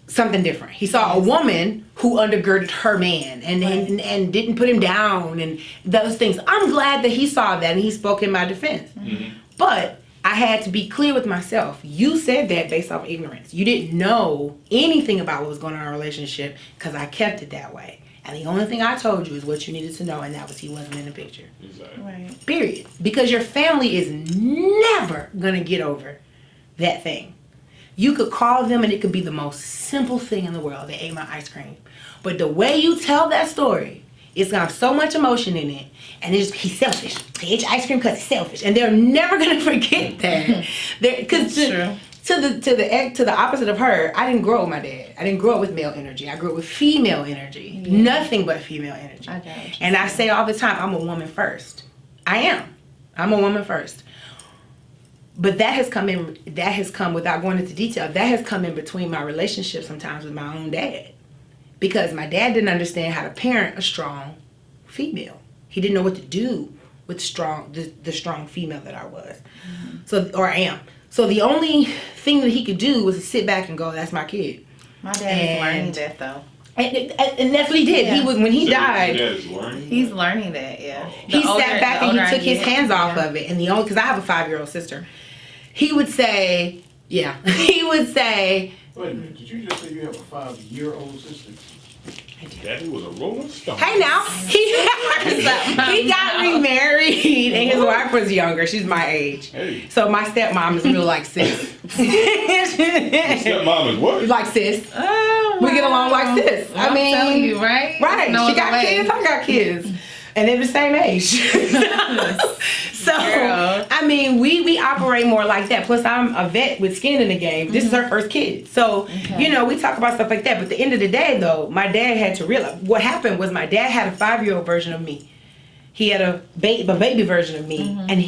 something different. He saw a woman who undergirded her man and didn't put him down and those things. I'm glad that he saw that and he spoke in my defense. Mm-hmm. But I had to be clear with myself. You said that based off ignorance. You didn't know anything about what was going on in our relationship because I kept it that way. And the only thing I told you is what you needed to know, and that was he wasn't in the picture. Exactly. Right. Period. Because your family is never going to get over that thing. You could call them and it could be the most simple thing in the world. They ate my ice cream. But the way you tell that story, it's got so much emotion in it. And he's selfish. He ate your ice cream because he's selfish. And they're never going to forget that. Because to the opposite of her, I didn't grow up with my dad. I didn't grow up with male energy. I grew up with female energy. Yeah. Nothing but female energy. I got you. And I say all the time, I'm a woman first. I am. I'm a woman first. But that has come without going into detail. That has come in between my relationship sometimes with my own dad. Because my dad didn't understand how to parent a strong female. He didn't know what to do with the strong female that I was. Or am. So the only thing that he could do was to sit back and go, that's my kid. My dad is learning that though. And that's what he did. Yeah. He was when he died. Your dad is learning He's that? learning that, yeah. He The older- sat back the and older he I took his get, hands off yeah. of it. And because I have a 5-year-old sister, he would say, he would say, Wait a minute, did you just say you have a 5-year-old sister? Daddy was a rolling stone. hey now, he got remarried and his wife was younger. She's my age. Hey. So my stepmom is real like sis. Stepmom is what? Like sis. Oh, We get along wow. like sis. I I'm mean, telling you, right? Right. No She other got way. kids, I got kids. And they're the same age. So, Girl. I mean, we operate more like that. Plus, I'm a vet with skin in the game. This is her first kid. So, Okay. we talk about stuff like that. But at the end of the day, though, my dad had to realize what happened was my dad had a 5-year-old version of me. He had a baby version of me. And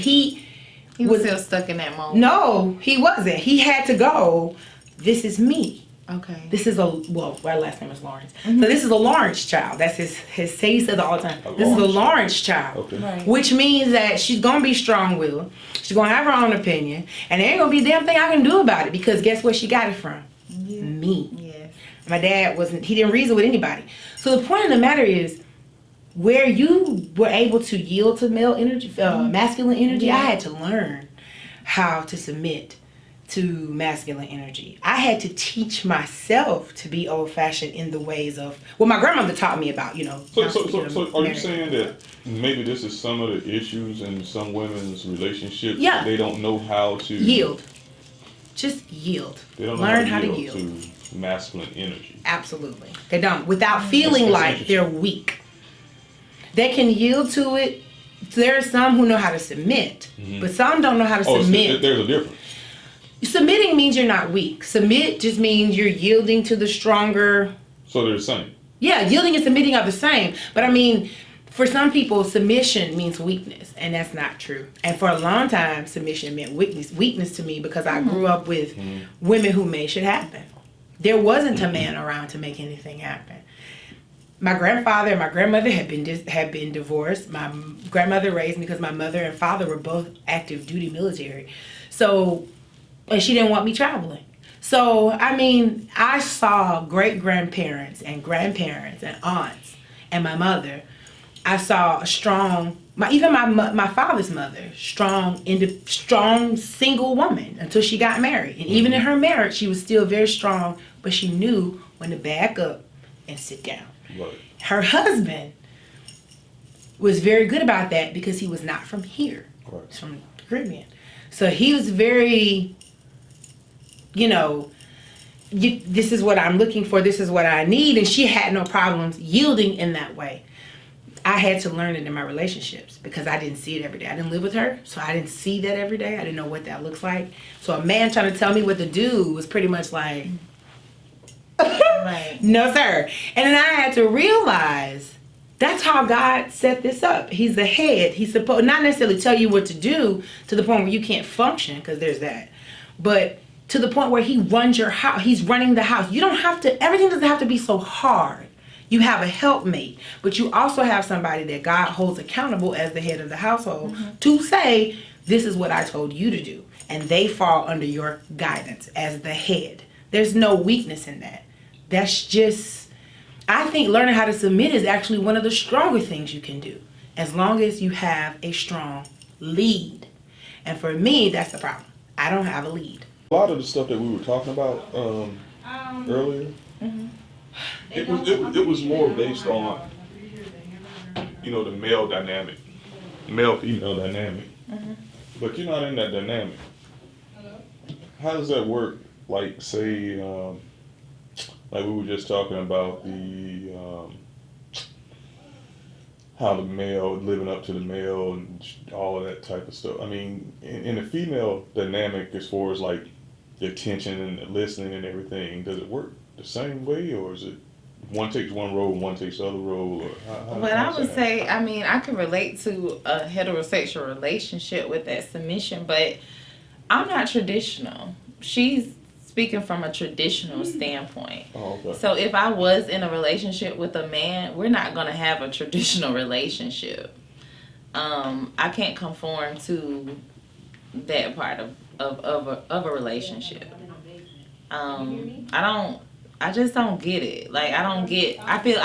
He was still stuck in that moment. No, he wasn't. He had to go, this is me. Okay. This is our last name is Lawrence. So this is a Lawrence child. That's he says it all the time. This is a Lawrence child. Okay. Right. Which means that she's gonna be strong-willed. She's gonna have her own opinion, and there ain't gonna be a damn thing I can do about it because guess where she got it from? Me. Yes. My dad he didn't reason with anybody. So the point of the matter is, where you were able to yield to male energy, masculine energy, I had to learn how to submit to masculine energy. I had to teach myself to be old-fashioned in the ways of what my grandmother taught me about, So are you saying that maybe this is some of the issues in some women's relationships? Yeah. They don't know how to yield. Just yield. They don't know Learn how to yield to masculine energy. Absolutely. They don't. Without feeling That's like they're weak. They can yield to it. There are some who know how to submit, but some don't know how to submit. So there's a difference. Submitting means you're not weak. Submit just means you're yielding to the stronger. So they're the same. Yeah, yielding and submitting are the same. But I mean, for some people, submission means weakness, and that's not true. And for a long time, submission meant weakness to me because I grew up with women who made shit happen. There wasn't a man around to make anything happen. My grandfather and my grandmother had been divorced. My grandmother raised me because my mother and father were both active duty military. So, and she didn't want me traveling. So, I mean, I saw great-grandparents and grandparents and aunts and my mother. I saw a strong, my father's mother, strong single woman until she got married. And even in her marriage, she was still very strong, but she knew when to back up and sit down. Right. Her husband was very good about that because he was not from here. Right. He's from the Caribbean. So he was very, this is what I'm looking for, this is what I need, and she had no problems yielding in that way. I had to learn it in my relationships because I didn't see it every day. I didn't live with her, so I didn't see that every day. I didn't know what that looks like. So a man trying to tell me what to do was pretty much like, Right. no sir. And then I had to realize that's how God set this up. He's the head. He's supposed not necessarily tell you what to do to the point where you can't function, because there's that, but to the point where he runs your house. He's running the house. You don't have to, everything doesn't have to be so hard. You have a helpmate, but you also have somebody that God holds accountable as the head of the household to say, this is what I told you to do. And they fall under your guidance as the head. There's no weakness in that. That's just, I think learning how to submit is actually one of the stronger things you can do, as long as you have a strong lead. And for me, that's the problem. I don't have a lead. A lot of the stuff that we were talking about earlier, it was more based on, the male dynamic, male-female dynamic. But you're not in that dynamic. How does that work? Like, say, like we were just talking about how the male, living up to the male and all of that type of stuff. I mean, in the female dynamic, as far as like the attention and the listening and everything, does it work the same way, or is it one takes one role and one takes the other role? Or But I would say, I mean, I can relate to a heterosexual relationship with that submission, but I'm not traditional. She's speaking from a traditional standpoint. Oh, okay. So if I was in a relationship with a man, we're not going to have a traditional relationship. I can't conform to that part of a relationship. I just don't get it. Like, I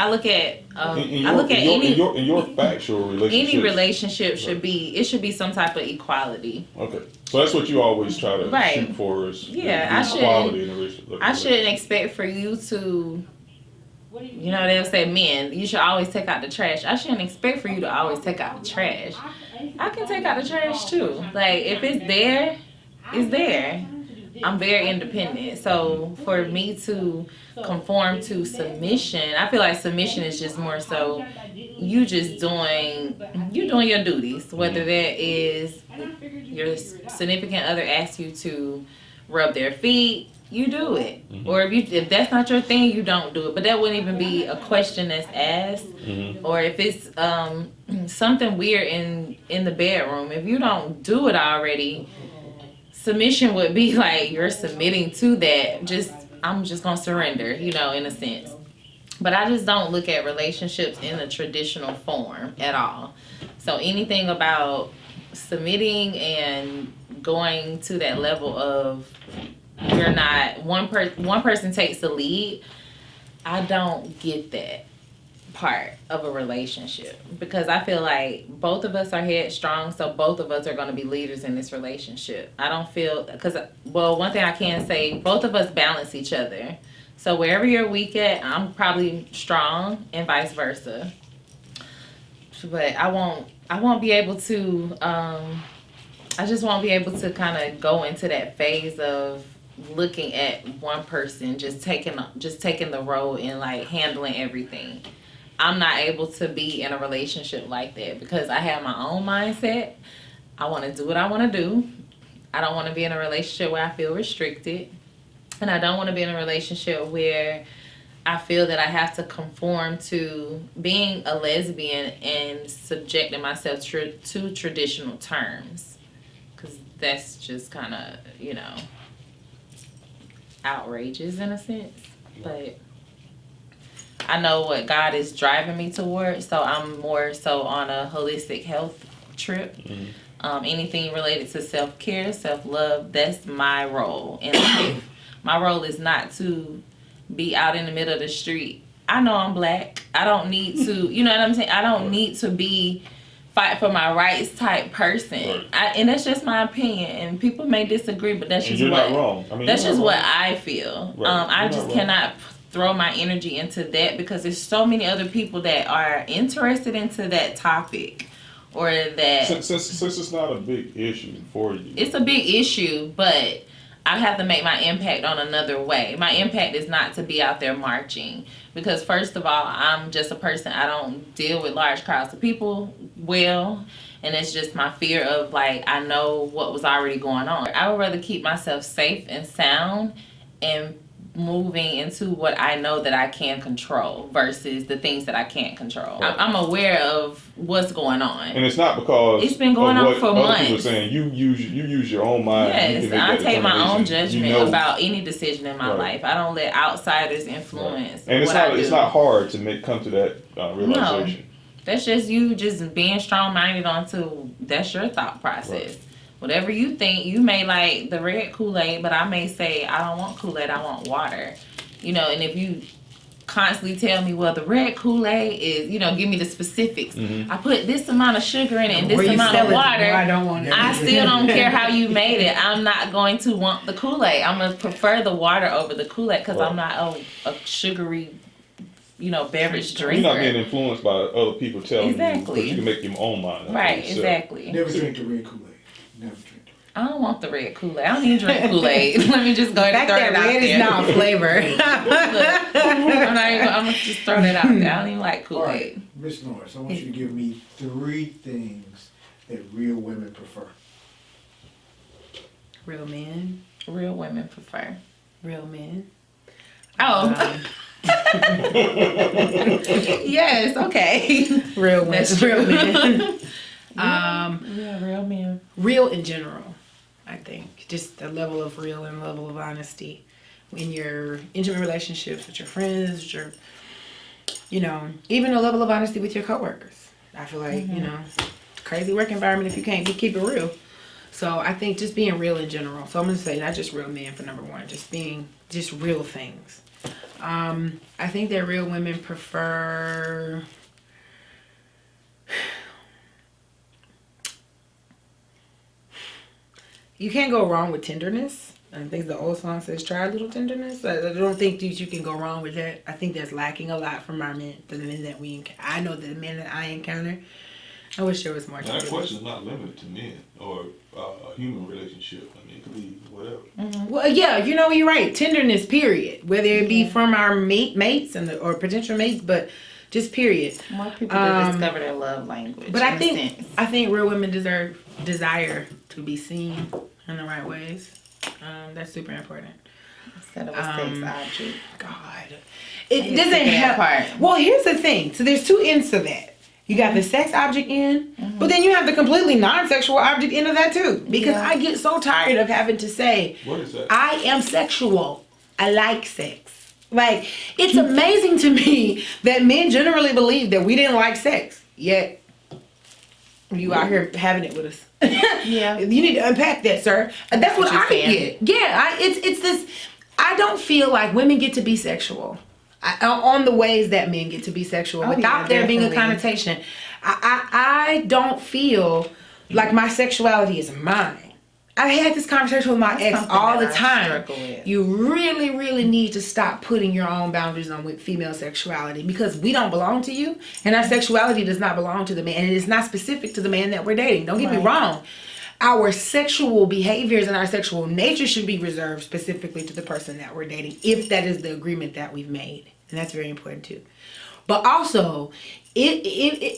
look at in your factual relationship. any relationship should be some type of equality. Okay, so that's what you always try to shoot for is equality in a relationship. I shouldn't expect for you to, they'll say men, you should always take out the trash. I shouldn't expect for you to always take out the trash. I can take out the trash too. Like, if it's there, it's there. I'm very independent. So for me to conform to submission, I feel like submission is just more so you doing your duties, whether that is your significant other asks you to rub their feet, you do it. Or if that's not your thing, you don't do it. But that wouldn't even be a question that's asked. Or if it's something weird in the bedroom, if you don't do it already, submission would be like you're submitting to that. I'm just gonna surrender, in a sense. But I just don't look at relationships in a traditional form at all. So anything about submitting and going to that level of you're not one person takes the lead, I don't get that part of a relationship, because I feel like both of us are headstrong, so both of us are going to be leaders in this relationship. I don't feel, because, well, one thing I can say, both of us balance each other. So wherever you're weak at, I'm probably strong, and vice versa. But I won't be able to, I just won't be able to kind of go into that phase of looking at one person just taking the role in like handling everything. I'm not able to be in a relationship like that because I have my own mindset. I want to do what I want to do. I don't want to be in a relationship where I feel restricted. And I don't want to be in a relationship where I feel that I have to conform to being a lesbian and subjecting myself to traditional terms. Because that's just kind of, outrageous in a sense. But I know what God is driving me towards, so I'm more so on a holistic health trip. Anything related to self-care, self-love, that's my role in life. My role is not to be out in the middle of the street. I know I'm black. I don't need to, you know what I'm saying? I don't need to be fight for my rights type person. And that's just my opinion. And people may disagree, but that's just you're what, not wrong. I mean, that's just what I feel. Right. I just cannot throw my energy into that because there's so many other people that are interested into that topic. Or that since it's not a big issue for you. It's a big issue, but I have to make my impact on another way. My impact is not to be out there marching. Because first of all, I'm just a person, I don't deal with large crowds of people well. And it's just my fear of like, I know what was already going on. I would rather keep myself safe and sound and moving into what I know that I can control versus the things that I can't control. Right. I'm aware of what's going on. And it's not because it's been going on for other months. people are saying you use your own mind. Yes, I take my own judgment about any decision in my right. life. I don't let outsiders influence. Right. And it's not hard to come to that realization. No, that's just you just being strong-minded onto that's your thought process. Right. Whatever you think, you may like the red Kool-Aid, but I may say, I don't want Kool-Aid, I want water. And if you constantly tell me, well, the red Kool-Aid is, give me the specifics. I put this amount of sugar in it and this amount of water. I don't want it. I still don't care how you made it. I'm not going to want the Kool-Aid. I'm going to prefer the water over the Kool-Aid because I'm not a sugary beverage drinker. You're not being influenced by other people telling you, but you can make your own mind. Right, exactly. Never drink the red Kool-Aid. Never drink it. I don't want the red Kool-Aid. I don't even drink Kool-Aid. Let me just go ahead and throw it out there. Red is not a flavor. I'm going to just throw that out there. I don't even like Kool-Aid. All right, Ms. Norris, I want you to give me 3 things that real women prefer. Real men. Real women prefer. Real men. Oh. Yes, okay. Real men. Real men. Yeah, real men. Real in general, I think. Just a level of real and level of honesty in your intimate relationships with your friends, with your, even a level of honesty with your coworkers. I feel like, crazy work environment if you can't keep it real. So I think just being real in general. So I'm going to say not just real men for number 1, just being just real things. I think that real women prefer... You can't go wrong with tenderness. I think the old song says, try a little tenderness. I don't think that you can go wrong with that. I think that's lacking a lot from our men, the men that we encounter. I know the men that I encounter. I wish there was more. Now, that question is not limited to men or a human relationship. I mean, it could be whatever. Mm-hmm. Well, yeah, you're right. Tenderness, period. Whether it be from our mates or potential mates, but just period. More people to discover their love language. But I think real women desire to be seen in the right ways. That's super important. Instead of a sex object. God. It You're doesn't picking it have. apart. Well, here's the thing. So there's two ends to that. You got the sex object end, but then you have the completely non-sexual object end of that too. Because Yeah. I get so tired of having to say, What is that? I am sexual. I like sex. Like, it's amazing to me that men generally believe that we didn't like sex. Yet, you out here having it with us. Yeah. You need to unpack that, sir. And that's what What you're I saying. get. Yeah, it's this. I don't feel like women get to be sexual on the ways that men get to be sexual without there being a definitely. connotation. I don't feel like my sexuality is mine. I had this conversation with my ex something all the that I time. struggle with. You really, really need to stop putting your own boundaries on with female sexuality because we don't belong to you, and our sexuality does not belong to the man, and it is not specific to the man that we're dating. Don't get me Right. wrong. Our sexual behaviors and our sexual nature should be reserved specifically to the person that we're dating, if that is the agreement that we've made, and that's very important too. But also,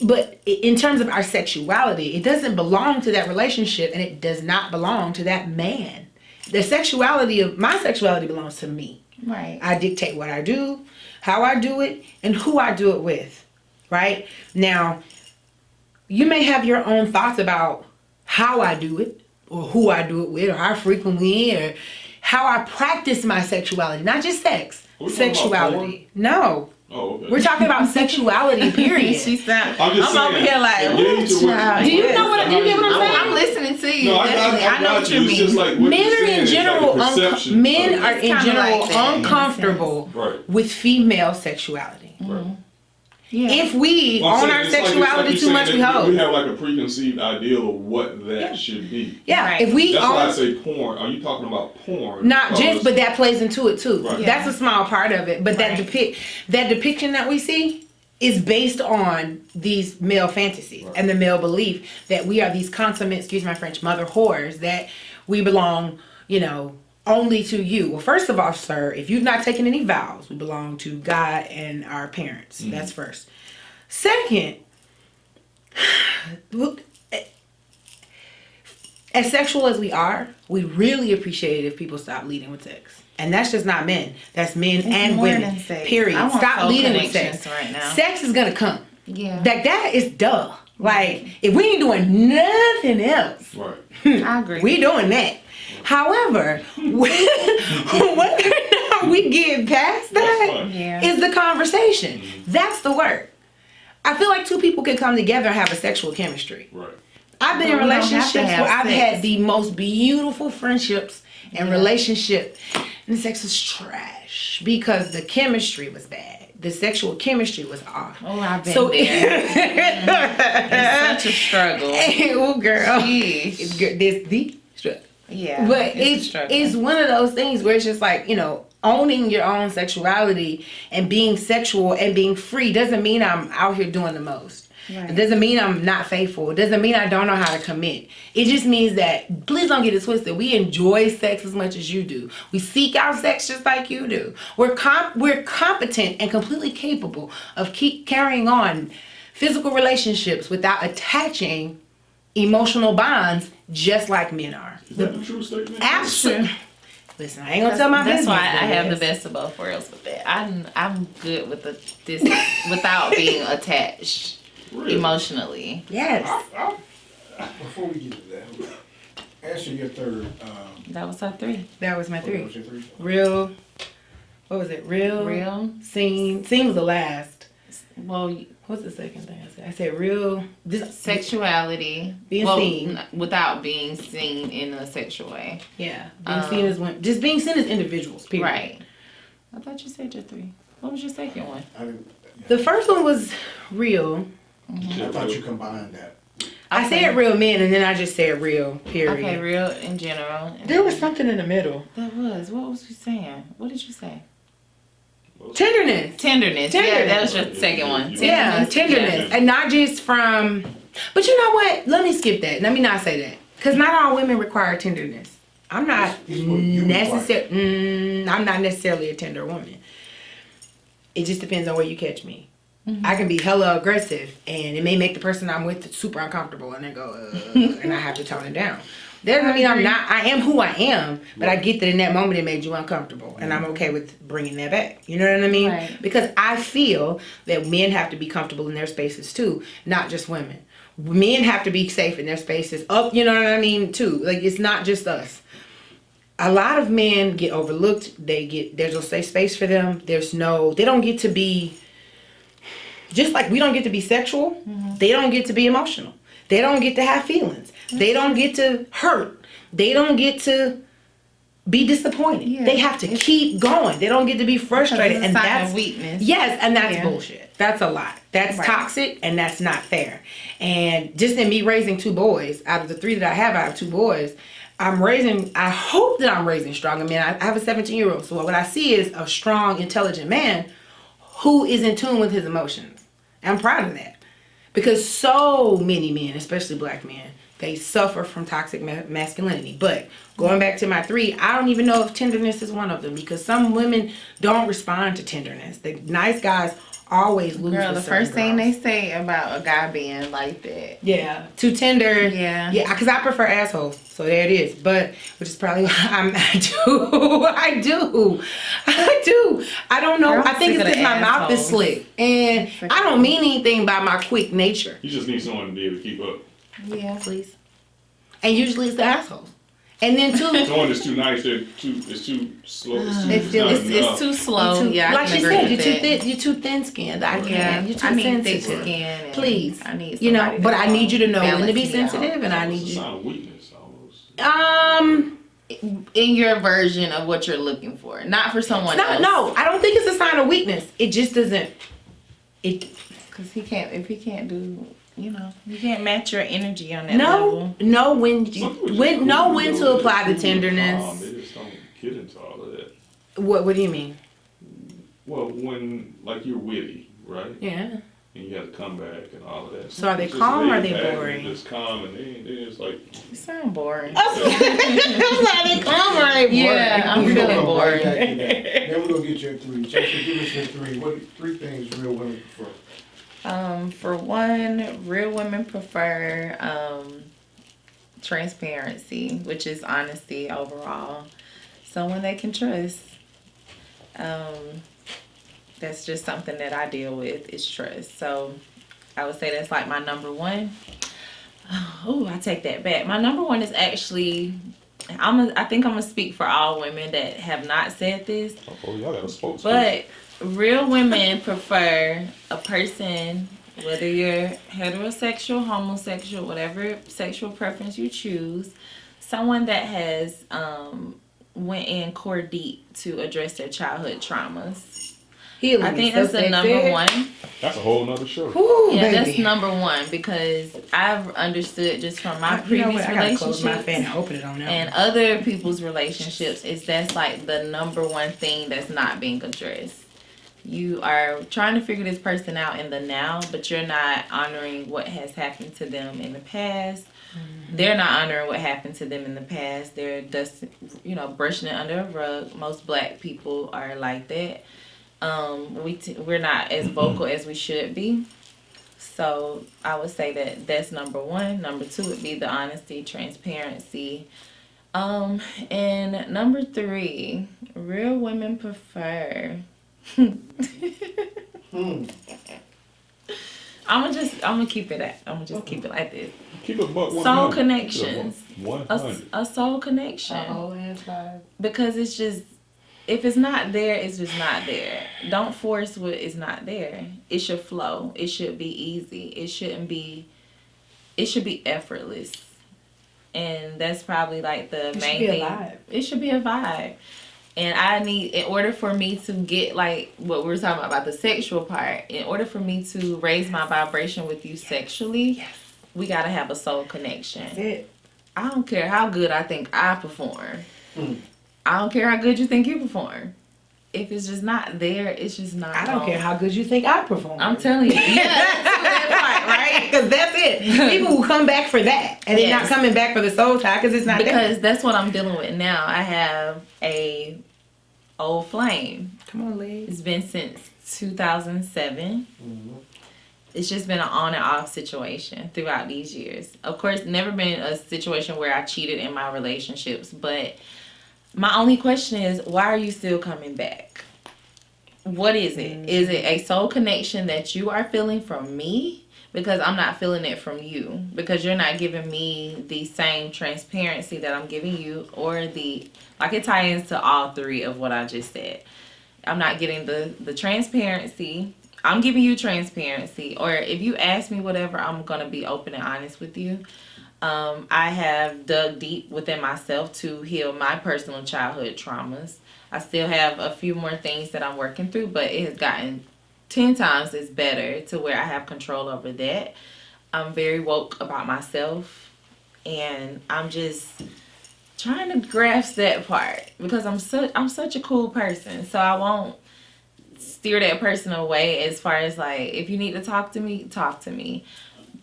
but in terms of our sexuality, it doesn't belong to that relationship, and it does not belong to that man. The sexuality of my sexuality belongs to me. Right. I dictate what I do, how I do it, and who I do it with. Right? Now, you may have your own thoughts about how I do it, or who I do it with, or how frequently, or how I practice my sexuality. Not just sex. Are we talking about Sexuality. No. Oh, okay. We're talking about sexuality, period. She sound, I'm just over saying, here like, engage ooh, with what- child. Do you know what? Do you get what I'm saying? I'm listening to you. No, I Definitely. know what you It's just mean. like what Men you're are saying in is general like a perception men of are it. in kinda general like that, in a uncomfortable Right. with female sexuality. Right. Yeah. If we Well, I'm own saying our it's like sexuality you're too much, saying we that hold. We have like a preconceived ideal of what that should be. Yeah, Right. if we That's why I own, say porn. Are you talking about porn? not just, Because- but that plays into it too. Right. That's a small part of it. But Right. that depiction that we see is based on these male fantasies Right. and the male belief that we are these consummate, excuse my French, mother whores, that we belong, only to you. Well, first of all, sir, if you've not taken any vows, we belong to God and our parents. That's first. Second, as sexual as we are, we really appreciate it if people stop leading with sex. And that's just not men. That's men It's and more women. than sex. Period. I want Stop soul leading with connections sex. right now. Sex is gonna come. Yeah. Like that is duh. Like if we ain't doing nothing else, Right. I agree. we doing that. However, whether or not we get past That's that fine. Yeah. is the conversation. That's the work. I feel like two people can come together and have a sexual chemistry. Right. I've been in But we don't have to relationships have where I've sex. had the most beautiful friendships and relationship, and the sex is trash because the chemistry was bad. The sexual chemistry was off. Oh, I've been So there. It's such a struggle. oh girl, Jeez. it's good. This the struggle. Yeah. But a it's struggle. one of those things where it's just like, owning your own sexuality and being sexual and being free doesn't mean I'm out here doing the most. Right. It doesn't mean I'm not faithful. It doesn't mean I don't know how to commit. It just means that, please don't get it twisted, we enjoy sex as much as you do. We seek out sex just like you do. We're competent and completely capable of carrying on physical relationships without attaching emotional bonds just like men are. Is that the true statement? Absolutely. Listen, I ain't gonna tell my That's business. why I have the but best of both worlds with that. I'm good with this without being attached Really? emotionally. yes. Before we get to that, answer your third. That was our 3. That was my What 3. was your 3? Real. What was it? Real. Real. Scene. Scene was the last. Well, What's the second thing I said? I said real. sexuality. Being seen. without being seen in a sexual way. Yeah. Being seen as one. Just being seen as individuals. Period. Right. I thought you said your 3. What was your second one? I didn't. The first one was real. I thought you combined that. I said real men, and then I just said real. Period. Okay, real in general. And There was something in the middle. That was. What was you saying? What did you say? Tenderness. Tenderness. Yeah, that was your second one. Yeah, tenderness. And not just from, but you know what? Let me skip that. Let me not say that. Because not all women require tenderness. I'm not I'm not necessarily a tender woman. It just depends on where you catch me. I can be hella aggressive, and it may make the person I'm with super uncomfortable, and they go, and I have to tone it down. Doesn't mean I'm not. I am who I am, but I get that in that moment it made you uncomfortable, and I'm okay with bringing that back. You know what I mean? Right. Because I feel that men have to be comfortable in their spaces too, not just women. Men have to be safe in their spaces. You know what I mean? Too. Like, it's not just us. A lot of men get overlooked. There's no safe space for them. They don't get to be. Just like we don't get to be sexual, they don't get to be emotional. They don't get to have feelings. They don't get to hurt. They don't get to be disappointed. Yeah. They have to keep going. They don't get to be frustrated. And that's weakness. Yes, and that's bullshit. That's a lot. That's toxic, and that's not fair. And just in me raising 2 boys, out of the 3 that I have 2 boys, I hope that I'm raising stronger men. I have a 17-year-old, so what I see is a strong, intelligent man who is in tune with his emotions. I'm proud of that. Because so many men, especially black men, they suffer from toxic masculinity. But going back to my 3, I don't even know if tenderness is one of them, because some women don't respond to tenderness. The nice guys always lose. Girl, the first thing they say about a guy being like that. Yeah, too tender. Yeah. Yeah, because I prefer assholes. So there it is. But, which is probably why I do. I don't know. Girl, I think it's because my mouth is assholes. slick. And I don't mean anything by my quick nature. You just need someone to be able to keep up. Yeah. Please. And usually it's the assholes. And then too. Someone that's too nice, it's too slow. It's too slow. Yeah, like I she can said, agree you're with too that. thin. You're too thin skinned. I can't. Yeah, You're too I need sensitive. thick skin. And Please, I need you know. somebody But to I need you to know when to be balance me out. sensitive, and I need It's a you. sign of weakness almost. In your version of what you're looking for, not for someone else. No, I don't think it's a sign of weakness. It just doesn't. Because if he can't do, you can't match your energy on that level. Know when When to apply the tenderness. They just don't get into all of that. What do you mean? Well, when, like, you're witty, right? Yeah. And you have to come back and all of that. So are they It's just calm or are laid they back, boring? They're just calm and they just like, You sound boring. Yeah, I'm We're gonna feeling come right bored. back to that. Then we're gonna get your 3. Chelsea, give us your 3. What 3 things real women prefer? For one, real women prefer transparency, which is honesty overall. Someone they can trust. That's just something that I deal with is trust. So I would say that's like my number 1. Oh, I take that back. My number 1 is actually, I think I'm gonna speak for all women that have not said this. oh, y'all got a spokesperson. But real women prefer a person, whether you're heterosexual, homosexual, whatever sexual preference you choose, someone that has went in core deep to address their childhood traumas. Healing. I think that's the number 1. That's a whole nother show. Ooh, Yeah, baby. that's number 1 because I've understood just from my You know previous what? I gotta close my relationships fan and open it on that and one. other people's relationships is that's like the number 1 thing that's not being addressed. You are trying to figure this person out in the now, but you're not honoring what has happened to them in the past. Mm-hmm. They're not honoring what happened to them in the past. They're just, brushing it under a rug. Most black people are like that. We're not as vocal as we should be. So I would say that that's number 1. Number 2 would be the honesty, transparency. And number 3, real women prefer. I'm gonna keep it like this. Keep it buck 100. Soul connections. 100. A soul connection. Uh-oh, Because it's just, if it's not there, it's just not there. Don't force what is not there. It should flow. It should be easy. It should be effortless. And that's probably like the main thing. It should be a vibe. And in order for me to get like what we were talking about the sexual part, in order for me to raise my vibration with you sexually, we gotta have a soul connection. That's it. I don't care how good I think I perform. I don't care how good you think you perform. If it's just not there, it's just not. I don't care how good you think I perform. I'm telling you. Yeah, that part, right? Because that's it. People will come back for that. And they're not coming back for the soul tie because it's not there. Because that's what I'm dealing with now. I have a old flame. Come on, ladies. It's been since 2007. It's just been an on and off situation throughout these years. Of course, never been a situation where I cheated in my relationships, but my only question is, why are you still coming back? What is it? Is it a soul connection that you are feeling from me? Because I'm not feeling it from you. Because you're not giving me the same transparency that I'm giving you, or it ties into all three of what I just said. I'm not getting the transparency. I'm giving you transparency, or if you ask me whatever, I'm going to be open and honest with you. I have dug deep within myself to heal my personal childhood traumas. I still have a few more things that I'm working through, but it has gotten 10 times as better to where I have control over that. I'm very woke about myself, and I'm just trying to grasp that part because I'm such a cool person, so I won't steer that person away as far as like, if you need to talk to me,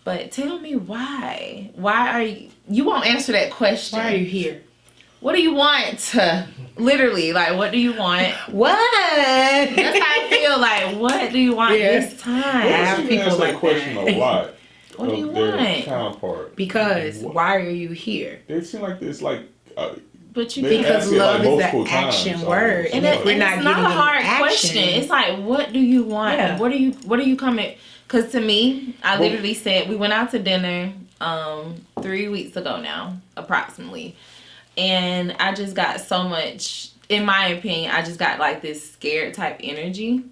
but tell me why are you won't answer that question. Why are you here? What do you want? Literally, like, what do you want? What? That's how I feel. Like, what do you want this time? I have people ask that question a lot. What do you their want? Counterpart. Because why are you here? It seems like it's like. But you Because love is an times, action word, and it's not a hard question. It's like, what do you want? Yeah. What are you coming? Because to me, I literally said, we went out to dinner 3 weeks ago now, approximately, and I just got so much. In my opinion, I just got like this scared type energy,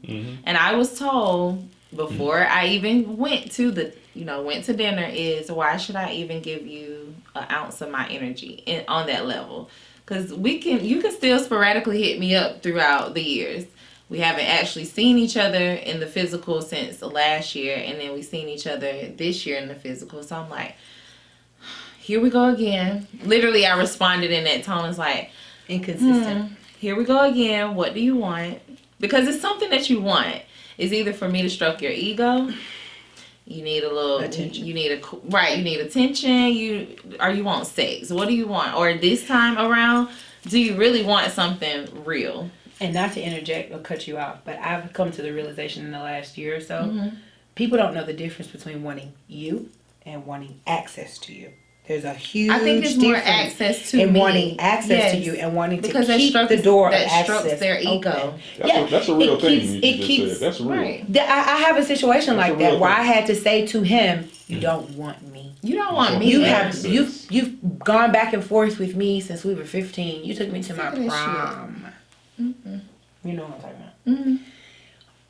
and I was told before I even went to dinner is, why should I even give you an ounce of my energy on that level? Because you can still sporadically hit me up throughout the years. We haven't actually seen each other in the physical since last year, and then we seen each other this year in the physical. So I'm like, here we go again. Literally, I responded in that tone. It's like, inconsistent. Here we go again. What do you want? Because it's something that you want. It's either for me to stroke your ego. You need a little attention. You need attention. Or you want sex. What do you want? Or this time around, do you really want something real? And not to interject or cut you off, but I've come to the realization in the last year or so, people don't know the difference between wanting you and wanting access to you. There's a huge I think it's more access to in me. wanting access to you and wanting because to keep the door of that strokes access their ego. That's a real thing. It keeps. Said. That's real. Right. I have a situation That's like that where thing. I had to say to him, "You don't want me. You don't want me. You've gone back and forth with me since we were 15. You took me to my prom. You know what I'm talking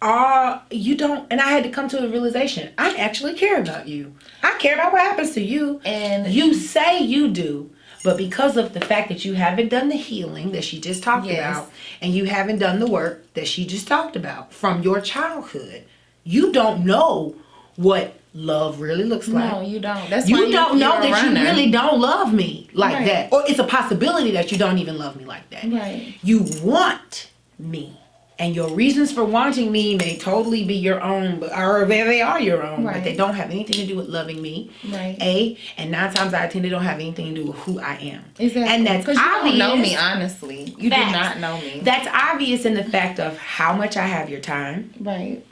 about." You don't, and I had to come to a realization. I actually care about you. I care about what happens to you. And you say you do, but because of the fact that you haven't done the healing that she just talked about, and you haven't done the work that she just talked about from your childhood, you don't know what love really looks like. No, you don't. That's you why don't know that runner. you really don't love me like that, or it's a possibility that you don't even love me like that. Right. You want me. And your reasons for wanting me may totally be your own, or they are your own, but they don't have anything to do with loving me. Right. And 9 times out of 10, they don't have anything to do with who I am. Exactly. And that's because you obvious. don't know me, honestly. You do not know me. That's obvious in the fact of how much I have your time. Right.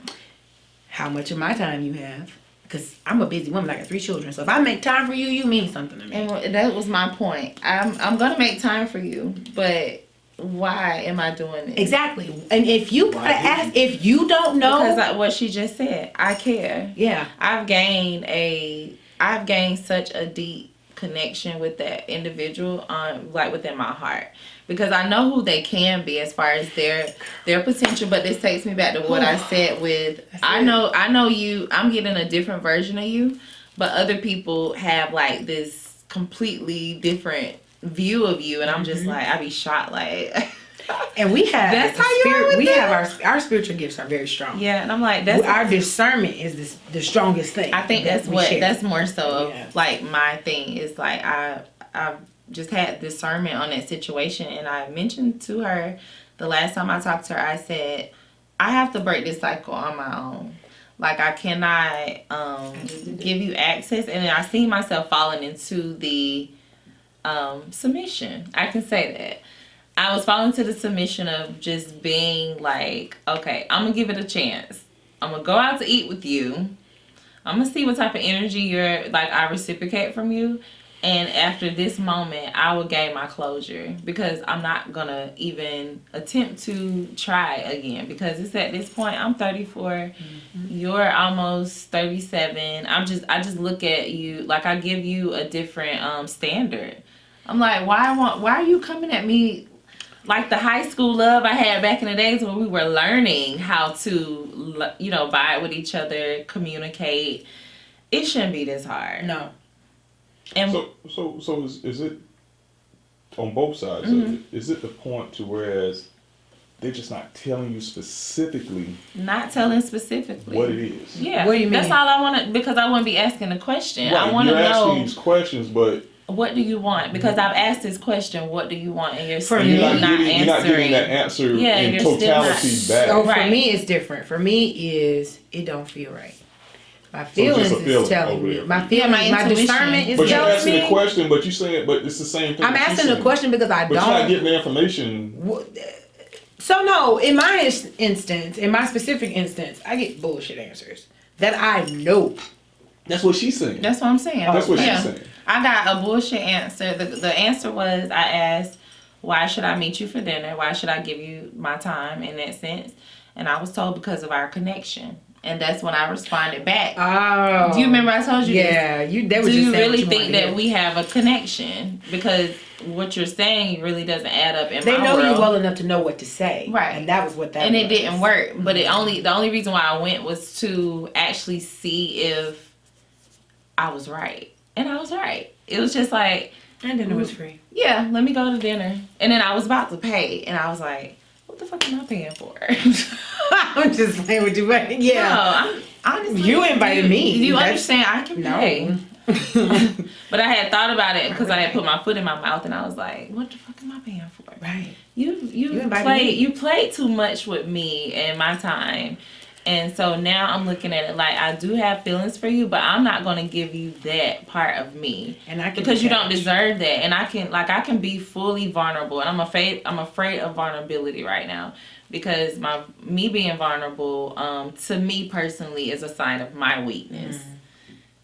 How much of my time you have. Because I'm a busy woman. I got 3 children. So if I make time for you, you mean something to me. And that was my point. I'm going to make time for you, but why am I doing this? Exactly. And if you gotta ask, if you don't know, because what she just said, I care. Yeah. I've gained such a deep connection with that individual, like within my heart, because I know who they can be as far as their potential. But this takes me back to what I said with I know you. I'm getting a different version of you, but other people have like this completely different view of you, and I'm just like, I be shocked, like. And we have that's how you are with we them? have our spiritual gifts are very strong. Yeah, and I'm like, our discernment is the strongest thing. I think that's more so Yeah. of like my thing is like I've just had discernment on that situation, and I mentioned to her the last time I talked to her, I said I have to break this cycle on my own. Like, I cannot give you access, and then I see myself falling into the submission. I can say that. I was falling to the submission of just being like, okay, I'm gonna give it a chance. I'm gonna go out to eat with you. I'm gonna see what type of energy you're like. I reciprocate from you, and after this moment, I will gain my closure because I'm not gonna even attempt to try again because it's at this point. I'm 34. Mm-hmm. You're almost 37. I just look at you like I give you a different standard. I'm like, why are you coming at me? Like the high school love I had back in the days when we were learning how to, vibe with each other, communicate. It shouldn't be this hard. No. And so is it on both sides mm-hmm. of it? Is it the point to whereas they're just not telling you specifically? Not telling specifically what it is. Yeah. What do you mean? That's all I want to because I want to be asking a question. Right. I want to know. You're asking these questions, but. What do you want? Because I've asked this question, what do you want? And you're still you're not getting, answering. You're not getting that answer in totality back. So for Right. me, it's different. For me, is it don't feel right. My feelings is telling me. My feelings, my discernment is telling me. But you're asking the question, but you're saying, but it's the same thing. I'm asking the question because I don't. But you're not getting the information. So no, in my instance, in my specific instance, I get bullshit answers that I know. That's what she's saying. That's what I'm saying. That's what she's saying. I got a bullshit answer. The answer was I asked, why should I meet you for dinner? Why should I give you my time in that sense? And I was told because of our connection. And that's when I responded back. Oh. Do you remember I told you this? Yeah. Do you really think that we have a connection? Because what you're saying really doesn't add up in my world. They know you well enough to know what to say. Right. And that was what that was. And it didn't work. But the only reason why I went was to actually see if I was right. And I was right. It was just like... And dinner was free. Yeah, let me go to dinner. And then I was about to pay. And I was like, what the fuck am I paying for? I'm just playing with you. But yeah. No, I'm honestly... You invited me. Do you understand? I can pay. But I had thought about it because I had put my foot in my mouth. And I was like, what the fuck am I paying for? Right. You played too much with me and my time. And so now I'm looking at it like I do have feelings for you, but I'm not going to give you that part of me, and I can because you don't deserve that. And I can be fully vulnerable, and I'm afraid of vulnerability right now, because me being vulnerable to me personally is a sign of my weakness,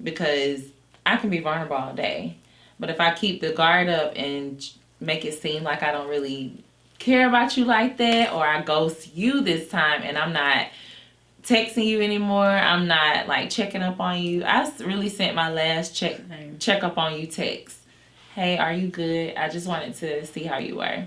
because I can be vulnerable all day, but if I keep the guard up and make it seem like I don't really care about you like that, or I ghost you this time and I'm not texting you anymore, I'm not like checking up on you. I really sent my last check up on you text. Hey, are you good? I just wanted to see how you were,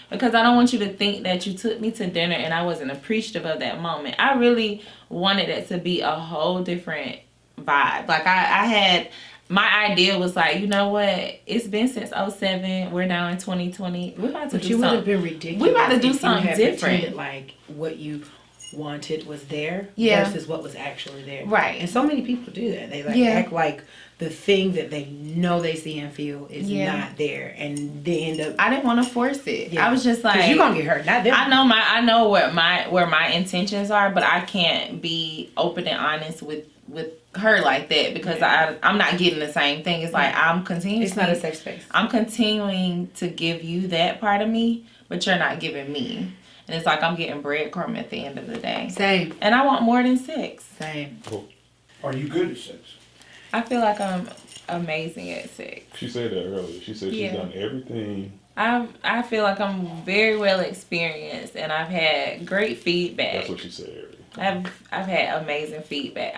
because I don't want you to think that you took me to dinner and I wasn't appreciative of that moment. I really wanted it to be a whole different vibe. Like I had, my idea was like, you know what? It's been since 2007. We're now in 2020. We're about to do something. But you would have been ridiculous. We're about to do something different. Like what you wanted was there versus what was actually there. Right. And so many people do that. They act like the thing that they know they see and feel is not there, and they end up. I didn't want to force it. I was just like, 'cause you're gonna get hurt. Not them. I know where my intentions are, but I can't be open and honest with her like that, because I'm not getting the same thing. It's like I'm continuing. It's not a safe space. I'm continuing to give you that part of me, but you're not giving me. And it's like I'm getting breadcrumb at the end of the day. Same. And I want more than sex. Same. Are you good at sex? I feel like I'm amazing at sex. She said that earlier. She said she's done everything. I feel like I'm very well experienced, and I've had great feedback. That's what she said earlier. I've had amazing feedback.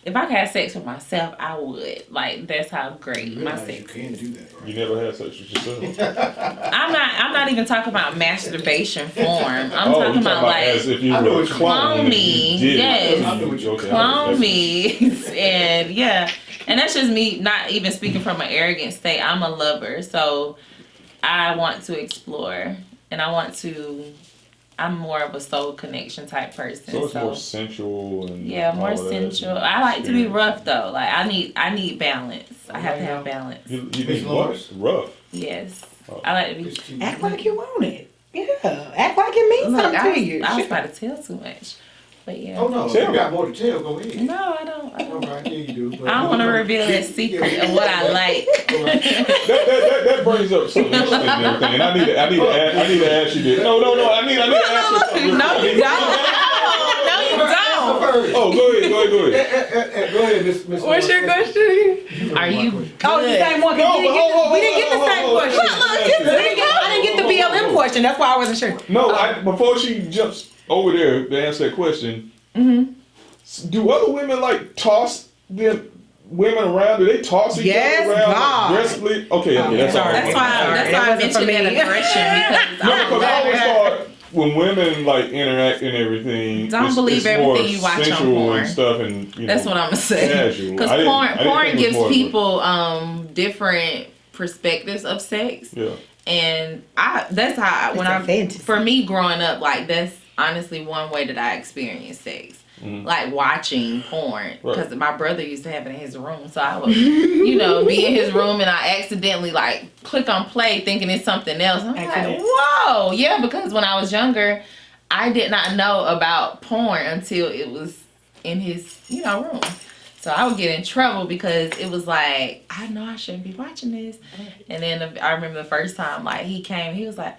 If I could have sex with myself, I would. Like, that's how great my sex is. is. Do that, right? You never had sex with yourself? I'm not even talking about masturbation form. I'm talking about like as if you were clone me. Yes. Clone me. And yeah. And that's just me not even speaking from an arrogant state. I'm a lover. So I want to explore, and I'm more of a soul connection type person. So it's more sensual and more sensual. I like to be rough though. Like I need balance. I have to have balance. You need what? Rough. Yes. I like to be. Act like you want it. Yeah. Act like it means something to you. I was about to tell too much. But yeah. Oh no, if you got more to tell, go ahead. No, I don't. All right, there you do. But I don't want to reveal that secret of what I like. That brings up something interesting and everything. And I need to ask you this. No. I need to ask you something. No, you don't. No, you don't. Oh, go ahead. Go ahead, Miss. What's your question? Are you? Oh, it's the same one. 'Cause we didn't get the same question. I didn't get the BLM question. That's why I wasn't sure. No, before she jumps over there to answer that question, do other women like toss them women around? Do they toss each other around like, aggressively? Okay, that's all right. That's why I mentioned that aggression because I always thought when women like interact and everything, don't believe everything you watch on porn and stuff, and that's what I'm gonna say. Because porn gives people different perspectives of sex. Yeah. And that's how for me growing up, like that's honestly one way that I experienced sex. Like watching porn, because my brother used to have it in his room, so I would, be in his room and I accidentally like click on play thinking it's something else. I'm like, whoa, yeah, because when I was younger, I did not know about porn until it was in his, room. So I would get in trouble because it was like, I know I shouldn't be watching this. And then I remember the first time, like he came, he was like,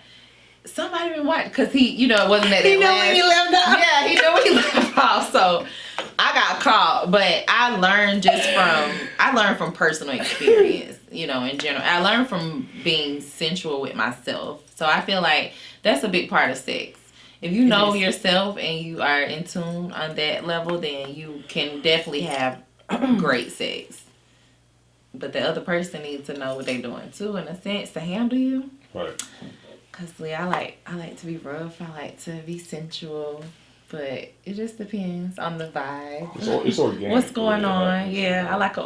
somebody been watching, because he, it wasn't that. He knew when he left off. Yeah, he knew when he left off. So I got caught, but I learned from personal experience, in general. I learned from being sensual with myself. So I feel like that's a big part of sex. If you know yourself and you are in tune on that level, then you can definitely have great sex. But the other person needs to know what they're doing too, in a sense, to handle you. Right. Cause I like to be rough. I like to be sensual, but it just depends on the vibe. It's organic. What's going on? Yeah, I like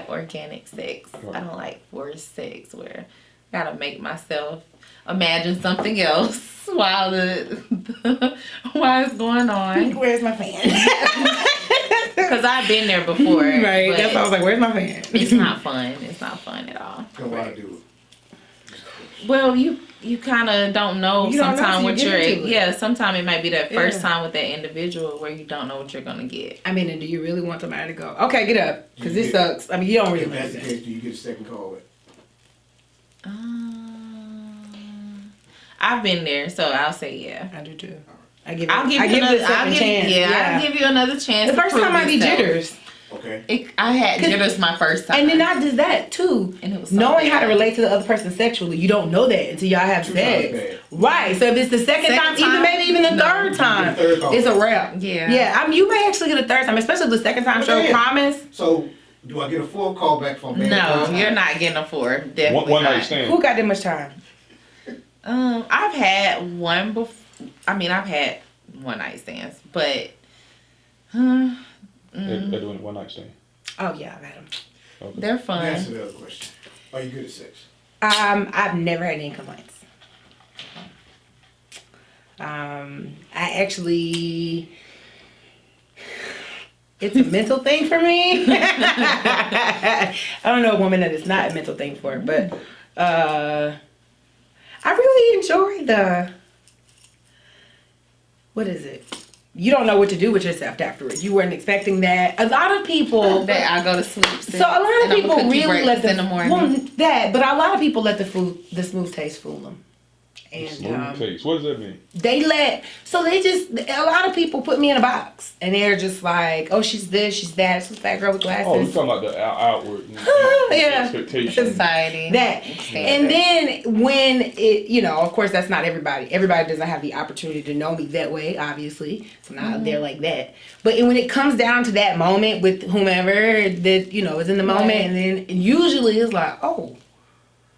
organic sex. Right. I don't like forced sex where I gotta make myself imagine something else while while it's going on. Where's my fan? Because I've been there before. Right. That's why I was like, where's my fan? It's not fun. It's not fun at all. So why do it? Well, you kind of don't know sometimes what you're. Sometimes it might be that first time with that individual where you don't know what you're gonna get. I mean, and do you really want somebody to go, okay, get up, because this sucks? I mean, you don't really. If that's the case, do you get a second call with? I've been there, so I'll say yeah. I do too. I'll give you another chance. The first time might be jitters. Okay. I had jitters my first time. And then I did that too. And it was knowing how to relate to the other person sexually. You don't know that until y'all have sex. Right. So if it's the second time, even the third time, it's a wrap. Yeah. Yeah. I mean, you may actually get a third time, especially if the second time show promise. So do I get a full call back from man? No, you're not getting a four. Definitely one night stand. Who got that much time? I've had one before. I mean, I've had one night stands, but They're doing one night stand. Oh yeah, I've had them. Okay. They're fun. Answer the other question. Are you good at sex? I've never had any complaints. I actually, it's a mental thing for me. I don't know a woman that it's not a mental thing for, but I really enjoy what is it? You don't know what to do with yourself afterwards. You weren't expecting that. A lot of people that I go to sleep. So a lot of people really let in the morning. But a lot of people let the smooth taste fool them. And smooth taste. What does that mean? A lot of people put me in a box, and they're just like, oh, she's this, she's that, she's a fat girl with glasses. Oh, you're talking about the outward expectation. Society. And then when it, of course, that's not everybody. Everybody doesn't have the opportunity to know me that way, obviously. So I'm not there like that. But when it comes down to that moment with whomever that, is in the moment, and then usually it's like, oh,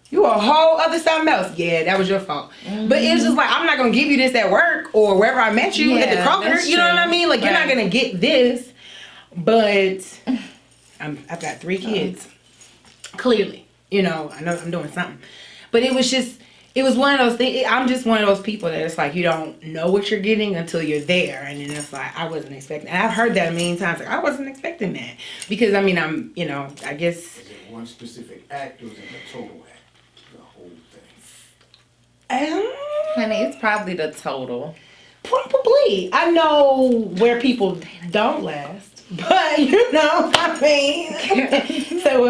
you a whole other something else. Yeah, that was your fault. Mm-hmm. But it's just like, I'm not going to give you this at work or wherever I met you at the Kroger. You know what I mean? Like, you're not going to get this. But I've got 3 kids. Clearly. I know I'm doing something. But it was one of those things. I'm just one of those people that it's like, you don't know what you're getting until you're there. And then it's like, I wasn't expecting. And I've heard that a million times. Like, I wasn't expecting that. Because, I mean, I guess. Is it one specific act or is it a total act? Honey, it's probably the total. Probably. I know where people don't last, but you know, I mean, so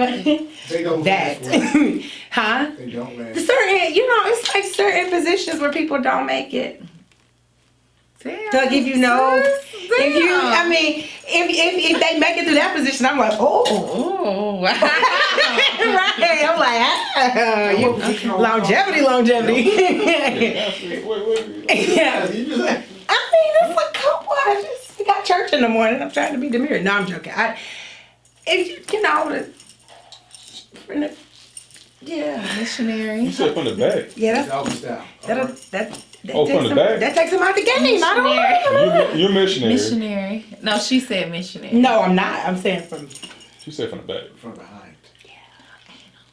They don't that, last well. huh? They don't last. Certain, you know, it's like certain positions where people don't make it. Damn, Like if you know, sis, if you, I damn. mean, if they make it through that position, I'm like, oh, Oh, wow. right. I'm like, longevity. Yeah. You just like, I mean, it's like, come on, we got church in the morning. I'm trying to be demure. No, I'm joking. If you know, yeah, Missionary. You said from the back. yeah, doggy style. that Oh, takes from the him, back? that takes him out the game. I don't You're missionary. Missionary. No, she said missionary. know. No, I'm not. I'm saying from. She said from the back. From behind.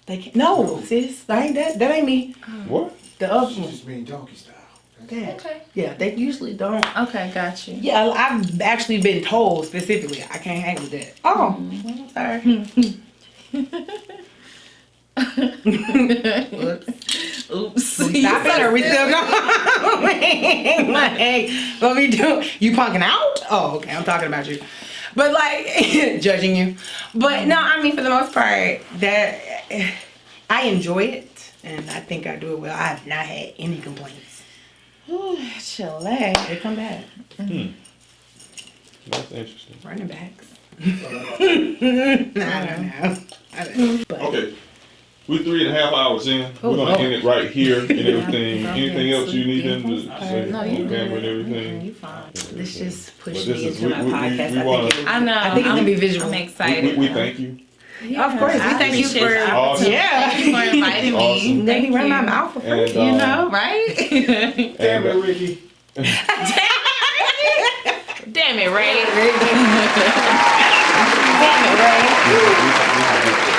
They can't. No, sis, that ain't that. That ain't me. What? The other She one. just mean doggy style. That's Yeah. Okay. Yeah, they usually don't. Okay, got you. Yeah, I've actually been told specifically I can't hang with that. Oh, well, sorry. Whoops. Oops. Stop it, or we still going? Like, what we do? You punking out? Oh, okay, I'm talking about you. But like, judging you. But no, I mean, for the most part, that I enjoy it, and I think I do it well. I have not had any complaints. Ooh, Chile. They come back. That's interesting. Running backs. all. I don't know. But Okay. We're 3.5 hours in. Oh, We're gonna Lord. end it right here and everything. Yeah, Anything else you need them to No, say you on good. camera and everything? You fine. let's just push But this me is- into my we podcast. wanna- I I know. I think it's gonna be visual. I'm We, excited. we thank you. Yeah, Of course, we I thank you appreciate for- the opportunity. Yeah. Thank you for inviting me. Awesome. Let me Thank run my you. mouth for free. And, You know, right? Damn it, Ricky. Damn it, Ray. Damn it, Ray. we